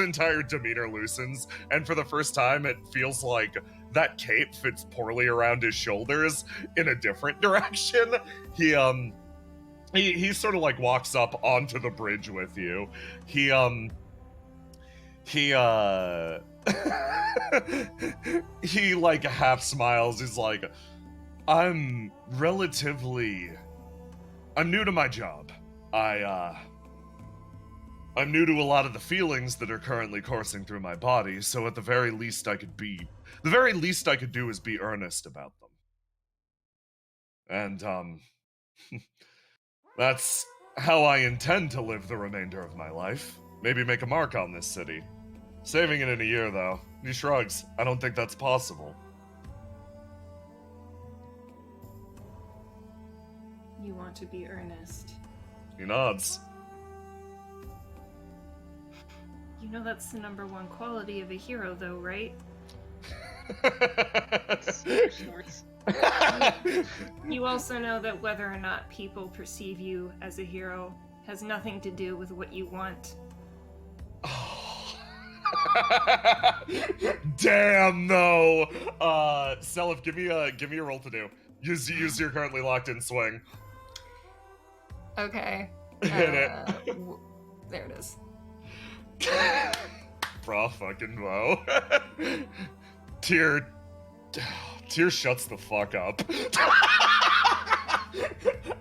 entire demeanor loosens, and for the first time, it feels like that cape fits poorly around his shoulders in a different direction. He sort of like walks up onto the bridge with you. He like half smiles. He's like, I'm new to my job. I'm new to a lot of the feelings that are currently coursing through my body, so at the very least I could do is be earnest about them. And, that's how I intend to live the remainder of my life. Maybe make a mark on this city. Saving it in a year, though. He shrugs. I don't think that's possible. You want to be earnest. He nods. You know that's the number one quality of a hero, though, right? You also know that whether or not people perceive you as a hero has nothing to do with what you want. Damn, though. Selyf, give me a roll to do. Use your currently locked in swing. Okay. Hit it. There it is. Bra fucking blow. Tear shuts the fuck up.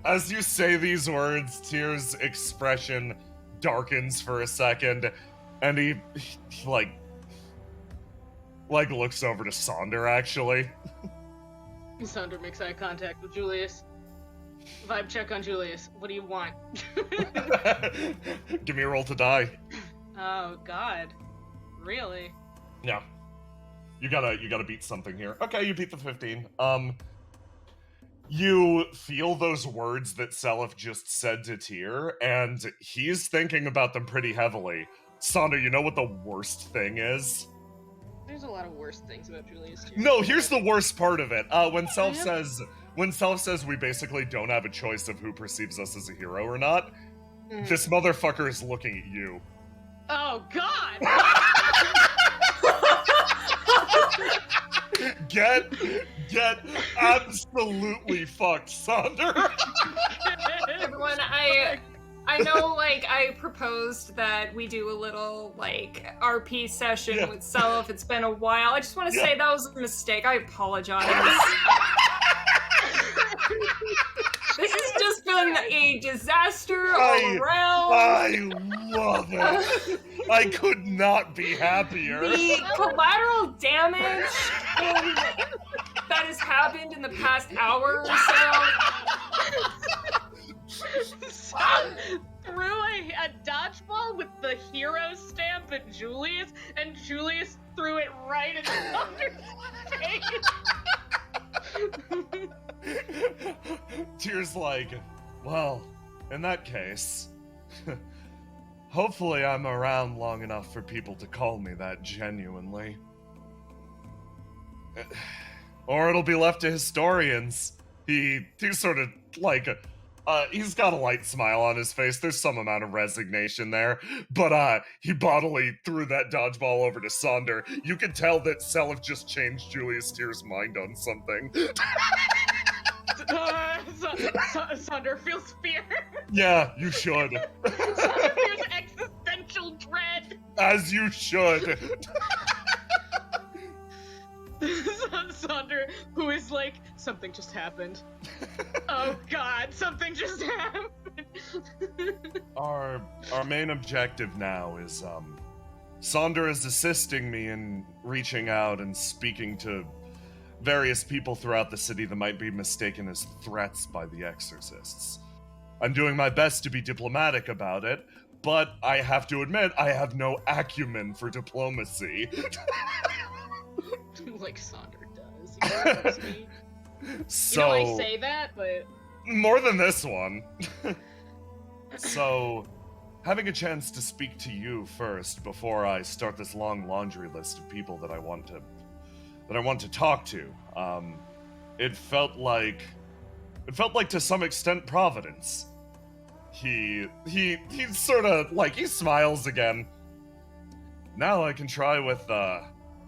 As you say these words, Tyr's expression darkens for a second, and he like looks over to Sonder, actually. Sonder makes eye contact with Julius. Vibe check on Julius. What do you want? Give me a roll to die. Oh God. Really? Yeah. You gotta beat something here. Okay, you beat the 15. You feel those words that Selyf just said to Tyr, and he's thinking about them pretty heavily. Sonder, you know what the worst thing is? There's a lot of worse things about Julius Tyr. No, here's the worst part of it. When Selyf says we basically don't have a choice of who perceives us as a hero or not, this motherfucker is looking at you. Oh God! Get absolutely fucked, Sonder. Everyone, I know, like, I proposed that we do a little, like, RP session with Selyf. It's been a while. I just want to say that was a mistake. I apologize. This has just been a disaster all around. I love it. I could not be happier. The collateral damage that has happened in the past hour or so. Threw a dodgeball with the hero stamp at Julius, and Julius threw it right at Sander's face. Tears like, well, in that case, hopefully I'm around long enough for people to call me that genuinely. Or it'll be left to historians. He's sort of like, he's got a light smile on his face. There's some amount of resignation there. But he bodily threw that dodgeball over to Sonder. You can tell that Selyf just changed Julius Tear's mind on something. Sonder feels fear. Yeah, you should. Sonder feels existential dread. As you should. Sonder, who is like, something just happened. Oh God, something just happened. Our main objective now is, Sonder is assisting me in reaching out and speaking to various people throughout the city that might be mistaken as threats by the exorcists. I'm doing my best to be diplomatic about it, but I have to admit I have no acumen for diplomacy. Like Sonder does. He knows me. So, I say that, but... More than this one. So, having a chance to speak to you first before I start this long laundry list of people that I want to talk to. It felt like to some extent Providence. He sort of like, he smiles again. Now I can try with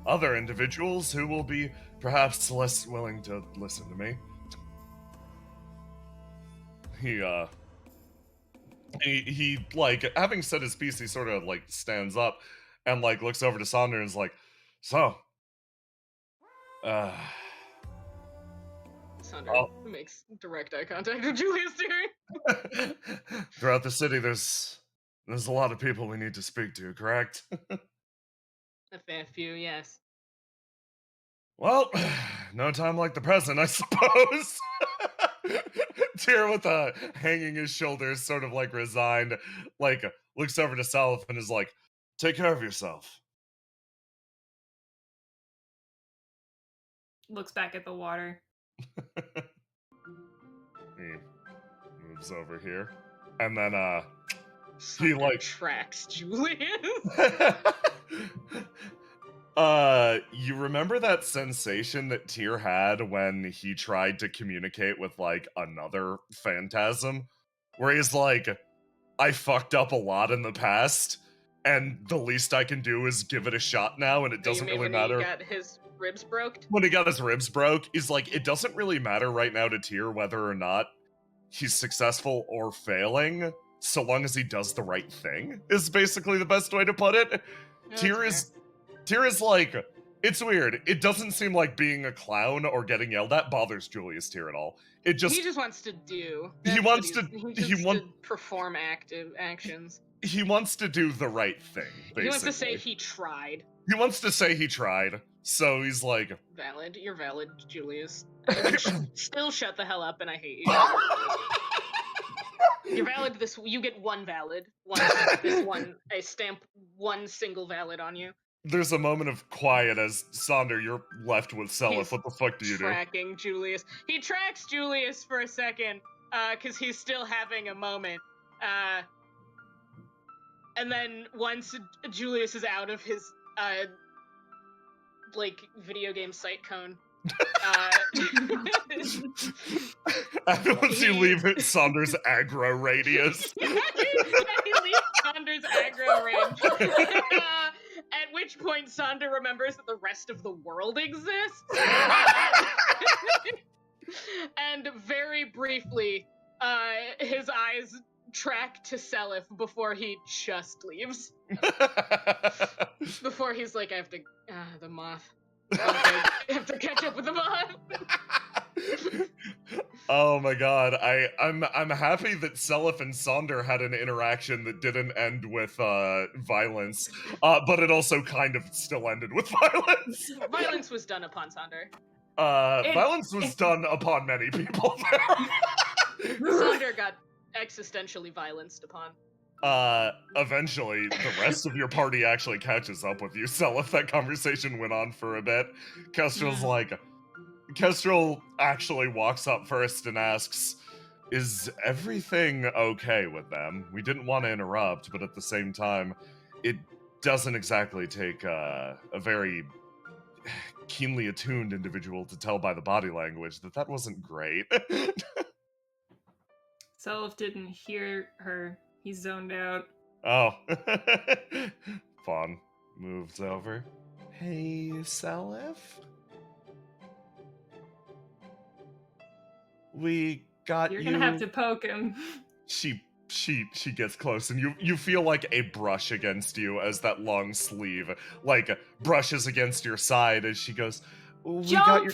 other individuals who will be perhaps less willing to listen to me. He like, having said his piece, he sort of like stands up and like looks over to Sonder and is like, so, Sonder makes direct eye contact with Julius Tear. Throughout the city, there's a lot of people we need to speak to, correct? A fair few, yes. Well, no time like the present, I suppose. Tyr with hanging his shoulders, sort of like resigned, like looks over to Selyf and is like, take care of yourself. Looks back at the water. He moves over here. And then, Sonder like tracks Julius. You remember that sensation that Tyr had when he tried to communicate with, like, another phantasm? Where he's like, I fucked up a lot in the past, and the least I can do is give it a shot now, and it doesn't really matter. When he got his ribs broke? When he got his ribs broke, he's like, it doesn't really matter right now to Tyr whether or not he's successful or failing, so long as he does the right thing, is basically the best way to put it. Tyr is like, it's weird. It doesn't seem like being a clown or getting yelled at bothers Julius Tyr at all. He just wants to do. He wants to perform actions. He wants to do the right thing, basically. He wants to say he tried. He wants to say he tried. So he's like, valid. You're valid, Julius. Still shut the hell up, and I hate you. You're valid. You get one valid. I stamp one single valid on you. There's a moment of quiet as Sonder, you're left with Selyf. What the fuck do you do? Tracking Julius. He tracks Julius for a second, because he's still having a moment. And then once Julius is out of his, video game sight cone, once you leave it, Sonder's aggro radius. He leaves Sonder's aggro range. At which point Sonder remembers that the rest of the world exists. And very briefly, his eyes track to Selyf before he just leaves. Before he's like, I have to, the moth. I have to catch up with the moth. Oh my god, I'm happy that Selyf and Sonder had an interaction that didn't end with violence, but it also kind of still ended with violence. Violence was done upon Sonder. Violence was done upon many people there. Sonder got existentially violenced upon. Eventually, the rest of your party actually catches up with you, Selyf. That conversation went on for a bit. Kestrel's like... Kestrel actually walks up first and asks, is everything okay with them? We didn't want to interrupt, but at the same time, it doesn't exactly take a very keenly attuned individual to tell by the body language that wasn't great. Selyf didn't hear her. He zoned out. Oh. Fawn moves over. Hey, Selyf? We got You're gonna have to poke him. She gets close, and you feel like a brush against you as that long sleeve like brushes against your side as she goes, we Jump! got your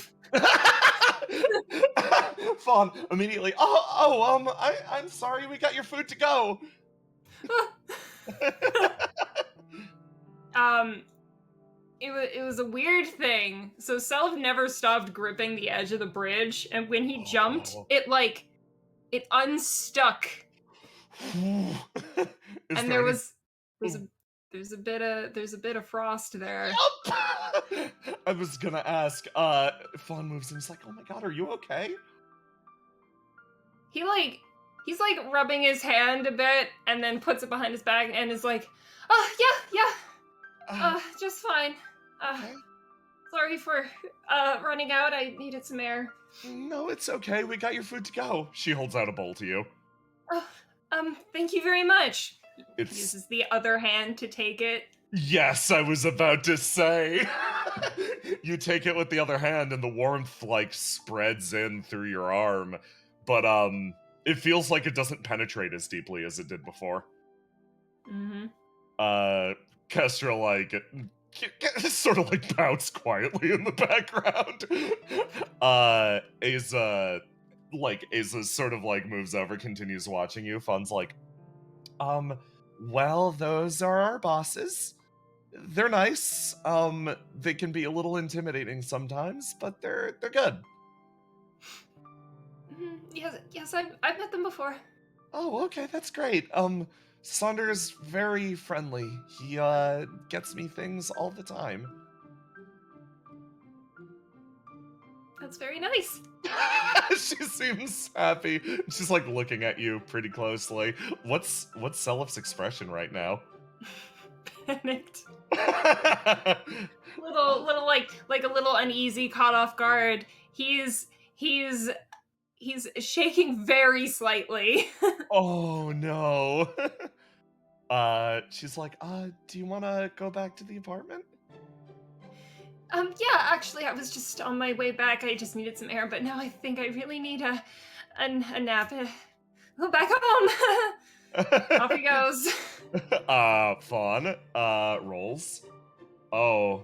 Fawn immediately, I'm sorry, we got your food to go. It was a weird thing. So Selyf never stopped gripping the edge of the bridge, and when he jumped, it unstuck. And there's a bit of frost there. I was gonna ask, Fawn moves and he's like, oh my god, are you okay? He's like rubbing his hand a bit and then puts it behind his back and is like, oh yeah, just fine. Okay. Sorry for running out. I needed some air. No, it's okay. We got your food to go. She holds out a bowl to you. Thank you very much. It's... He uses the other hand to take it. Yes, I was about to say. You take it with the other hand and the warmth, like, spreads in through your arm. But, it feels like it doesn't penetrate as deeply as it did before. Mm-hmm. Kestra, like... sort of like bounce quietly in the background. Asa sort of like moves over, continues watching you. Fawn's like, well, those are our bosses. They're nice. They can be a little intimidating sometimes, but they're good. Yes, I've met them before. Oh, okay, that's great. Saunder's very friendly. He, gets me things all the time. That's very nice. She seems happy. She's, like, looking at you pretty closely. What's Selyf's expression right now? Panicked. little like a little uneasy, caught off guard. He's shaking very slightly. Oh no. She's like, do you want to go back to the apartment? Yeah, actually, I was just on my way back. I just needed some air, but now I think I really need a nap. Go back home. Off he goes. Fawn, rolls. Oh.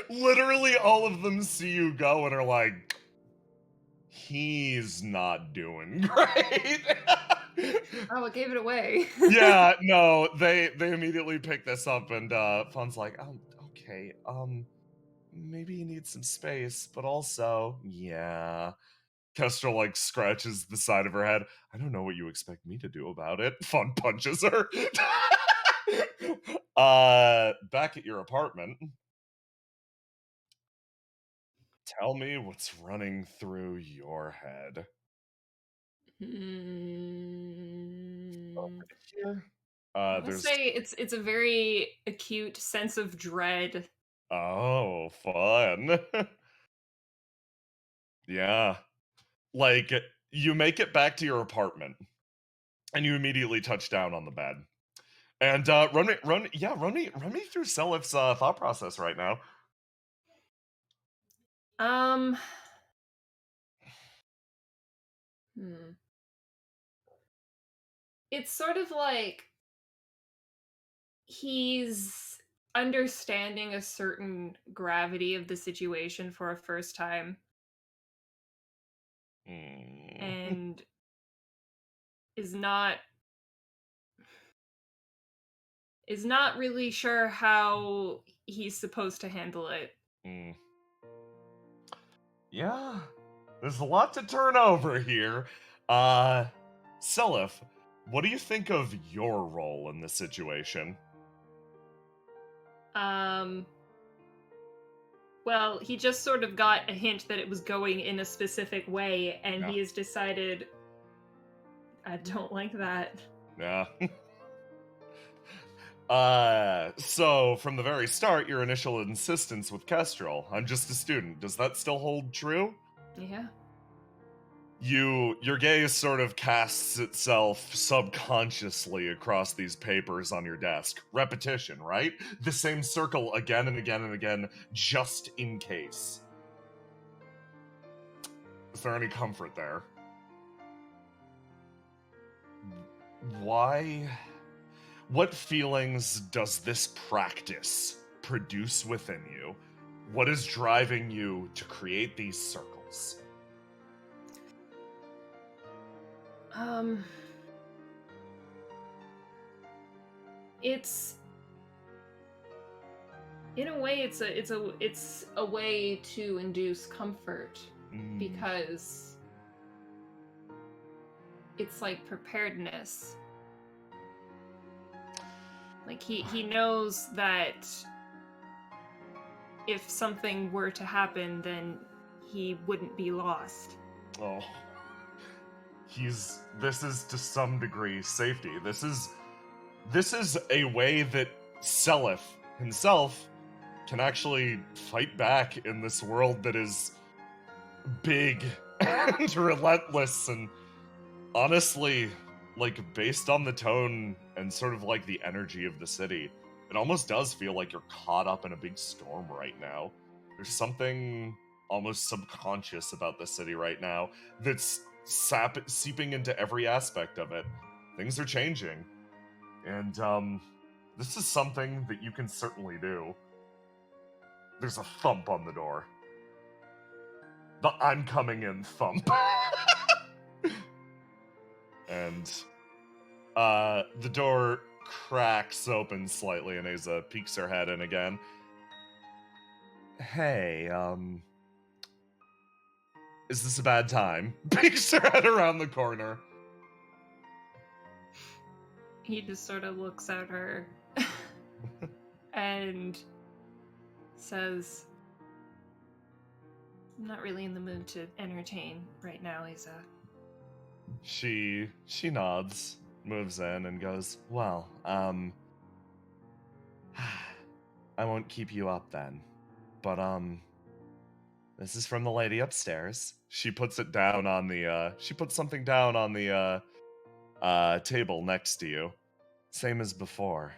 Literally all of them see you go and are like, he's not doing great. Oh, it gave it away. Yeah, no, they immediately pick this up and Fawn's like, okay, maybe you need some space, but also, yeah. Kestrel, like, scratches the side of her head. I don't know what you expect me to do about it. Fawn punches her. Back at your apartment. Tell me what's running through your head. Over here. I would say it's a very acute sense of dread. Oh, fun. Yeah. Like, you make it back to your apartment, and you immediately touch down on the bed. And run me through Selyf's thought process right now. Um. Hmm. It's sort of like he's understanding a certain gravity of the situation for a first time and is not really sure how he's supposed to handle it. Yeah, there's a lot to turn over here. Selyf, what do you think of your role in this situation? Well, he just sort of got a hint that it was going in a specific way, and Yeah. he has decided, I don't like that. Yeah. So from the very start, your initial insistence with Kestrel, I'm just a student, does that still hold true? Yeah. Your gaze sort of casts itself subconsciously across these papers on your desk. Repetition, right? The same circle again and again and again, just in case. Is there any comfort there? Why? What feelings does this practice produce within you? What is driving you to create these circles? It's in a way it's a way to induce comfort because it's like preparedness. Like he knows that if something were to happen, then he wouldn't be lost. Oh. This is to some degree safety. This is a way that Selyf himself can actually fight back in this world that is big and relentless, and honestly, like, based on the tone and sort of like the energy of the city, it almost does feel like you're caught up in a big storm right now. There's something almost subconscious about the city right now that's seeping into every aspect of it. Things are changing, and this is something that you can certainly do. There's a thump on the door. The "I'm coming in" thump. And the door cracks open slightly, and Asa peeks her head in again. Hey, is this a bad time? Peeks her head around the corner. He just sort of looks at her and says, I'm not really in the mood to entertain right now, Isa. She nods, moves in, and goes, well, I won't keep you up then. But, this is from the lady upstairs. She puts it down on the, she puts something down on the, table next to you. Same as before.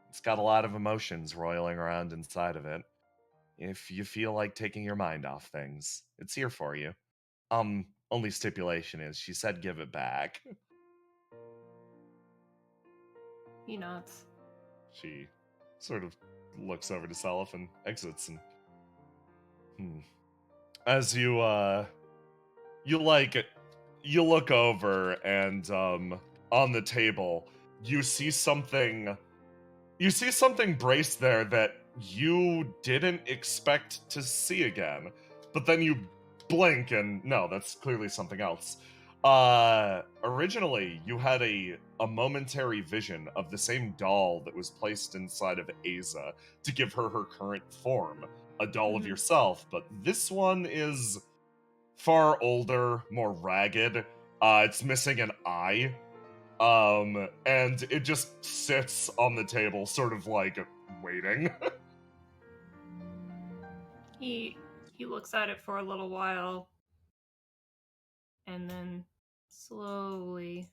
It's got a lot of emotions roiling around inside of it. If you feel like taking your mind off things, it's here for you. Only stipulation is she said give it back. He nods. She sort of looks over to Selyf and exits, and as you look over, and on the table you see something braced there that you didn't expect to see again, but then you blink and no, that's clearly something else. Originally you had a momentary vision of the same doll that was placed inside of Asa to give her her current form, a doll of yourself, but this one is far older, more ragged. It's missing an eye. And it just sits on the table, sort of like waiting. He looks at it for a little while and then slowly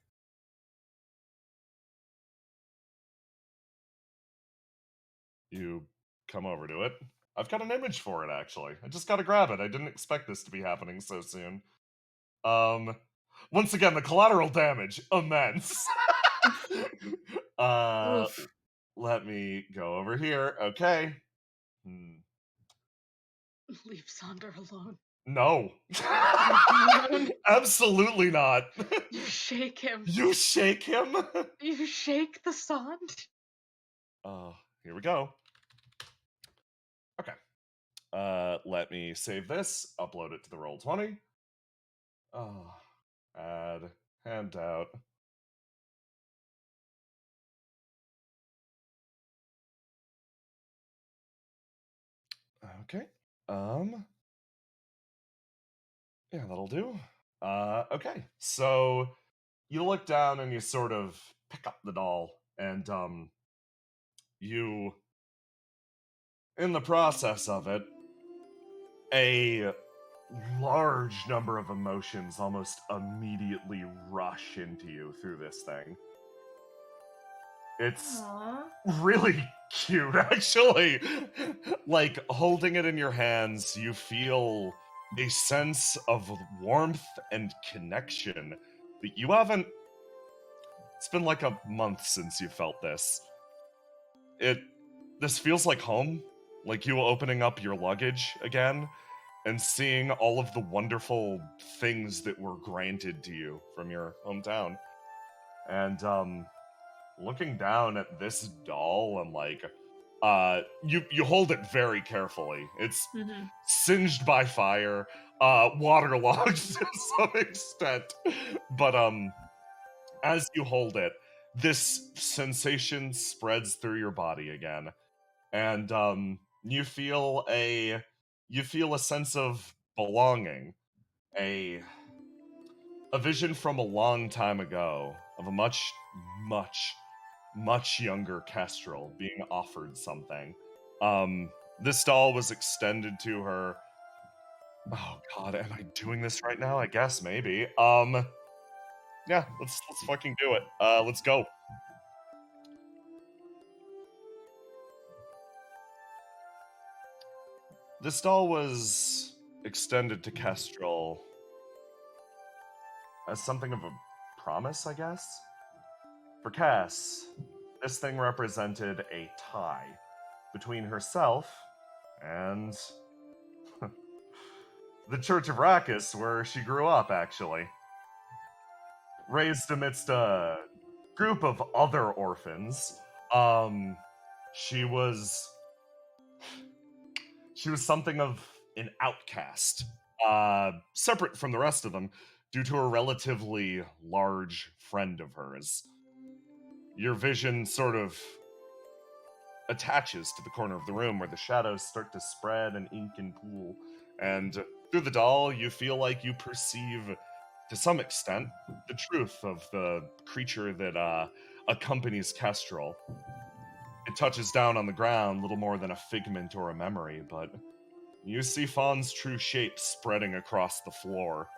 You come over to it. I've got an image for it, actually. I just gotta grab it. I didn't expect this to be happening so soon. Once again, the collateral damage, immense. Oof. Let me go over here. Okay. Leave Sonder alone. No. Absolutely not. You shake him. You shake him? You shake the Sond. Here we go. Okay. Let me save this, upload it to the Roll20. Add handout. Okay. Yeah, that'll do. Okay. So you look down and you sort of pick up the doll, and you, in the process of it, a large number of emotions almost immediately rush into you through this thing. It's Aww. really cute, actually. Like, holding it in your hands, you feel a sense of warmth and connection that you haven't. It's been like a month since you felt this. This feels like home, like you opening up your luggage again and seeing all of the wonderful things that were granted to you from your hometown. And looking down at this doll, I'm like, you hold it very carefully. It's singed by fire, waterlogged to some extent. But as you hold it, this sensation spreads through your body again, and you feel a sense of belonging, a vision from a long time ago of a much, much, much younger Kestrel being offered something. This doll was extended to her. Oh God, am I doing this right now? I guess maybe. Yeah, let's fucking do it. Let's go. This doll was extended to Kestrel as something of a promise, I guess. For Cass, this thing represented a tie between herself and the Church of Rakis, where she grew up, actually. Raised amidst a group of other orphans, she was something of an outcast, separate from the rest of them, due to a relatively large friend of hers. Your vision sort of attaches to the corner of the room where the shadows start to spread and ink and pool, and through the doll, you feel like you perceive, to some extent, the truth of the creature that accompanies Kestrel. It touches down on the ground, little more than a figment or a memory, but you see Fawn's true shape spreading across the floor.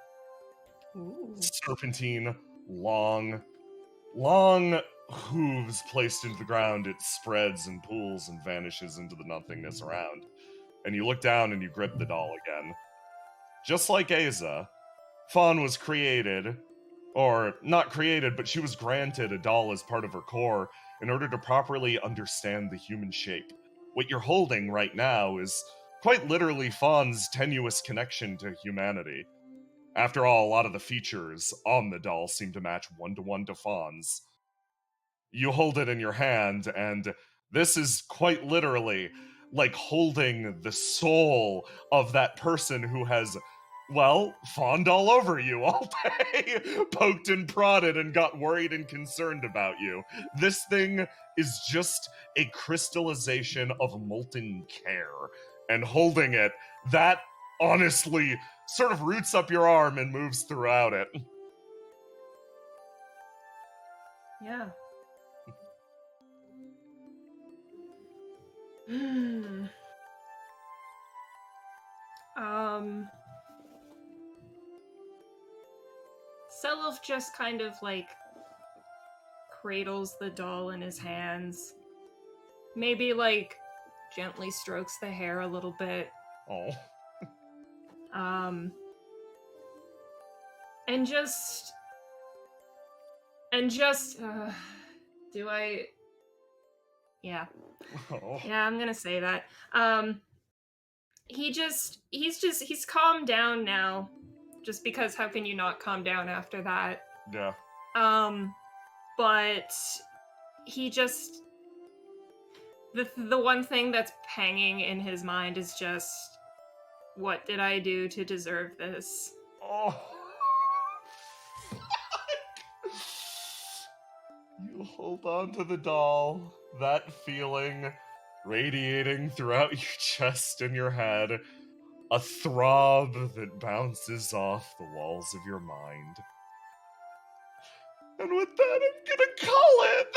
Ooh. Serpentine, long hooves placed into the ground. It spreads and pools and vanishes into the nothingness around. And you look down and you grip the doll again. Just like Aza, Fawn was created, or not created, but she was granted a doll as part of her core in order to properly understand the human shape. What you're holding right now is quite literally Fawn's tenuous connection to humanity. After all, a lot of the features on the doll seem to match one-to-one to Fawn's. You hold it in your hand, and this is quite literally like holding the soul of that person who has, well, fawned all over you all day, poked and prodded and got worried and concerned about you. This thing is just a crystallization of molten care, and holding it, that honestly sort of roots up your arm and moves throughout it. Yeah. Selyf just kind of like cradles the doll in his hands. Maybe like gently strokes the hair a little bit. Oh. And just do I? Yeah. Oh. Yeah, I'm gonna say that. He's calmed down now. Just because how can you not calm down after that? Yeah. But he just the one thing that's hanging in his mind is just, what did I do to deserve this? Oh. You hold on to the doll, that feeling radiating throughout your chest and your head, a throb that bounces off the walls of your mind. And with that, I'm gonna call it!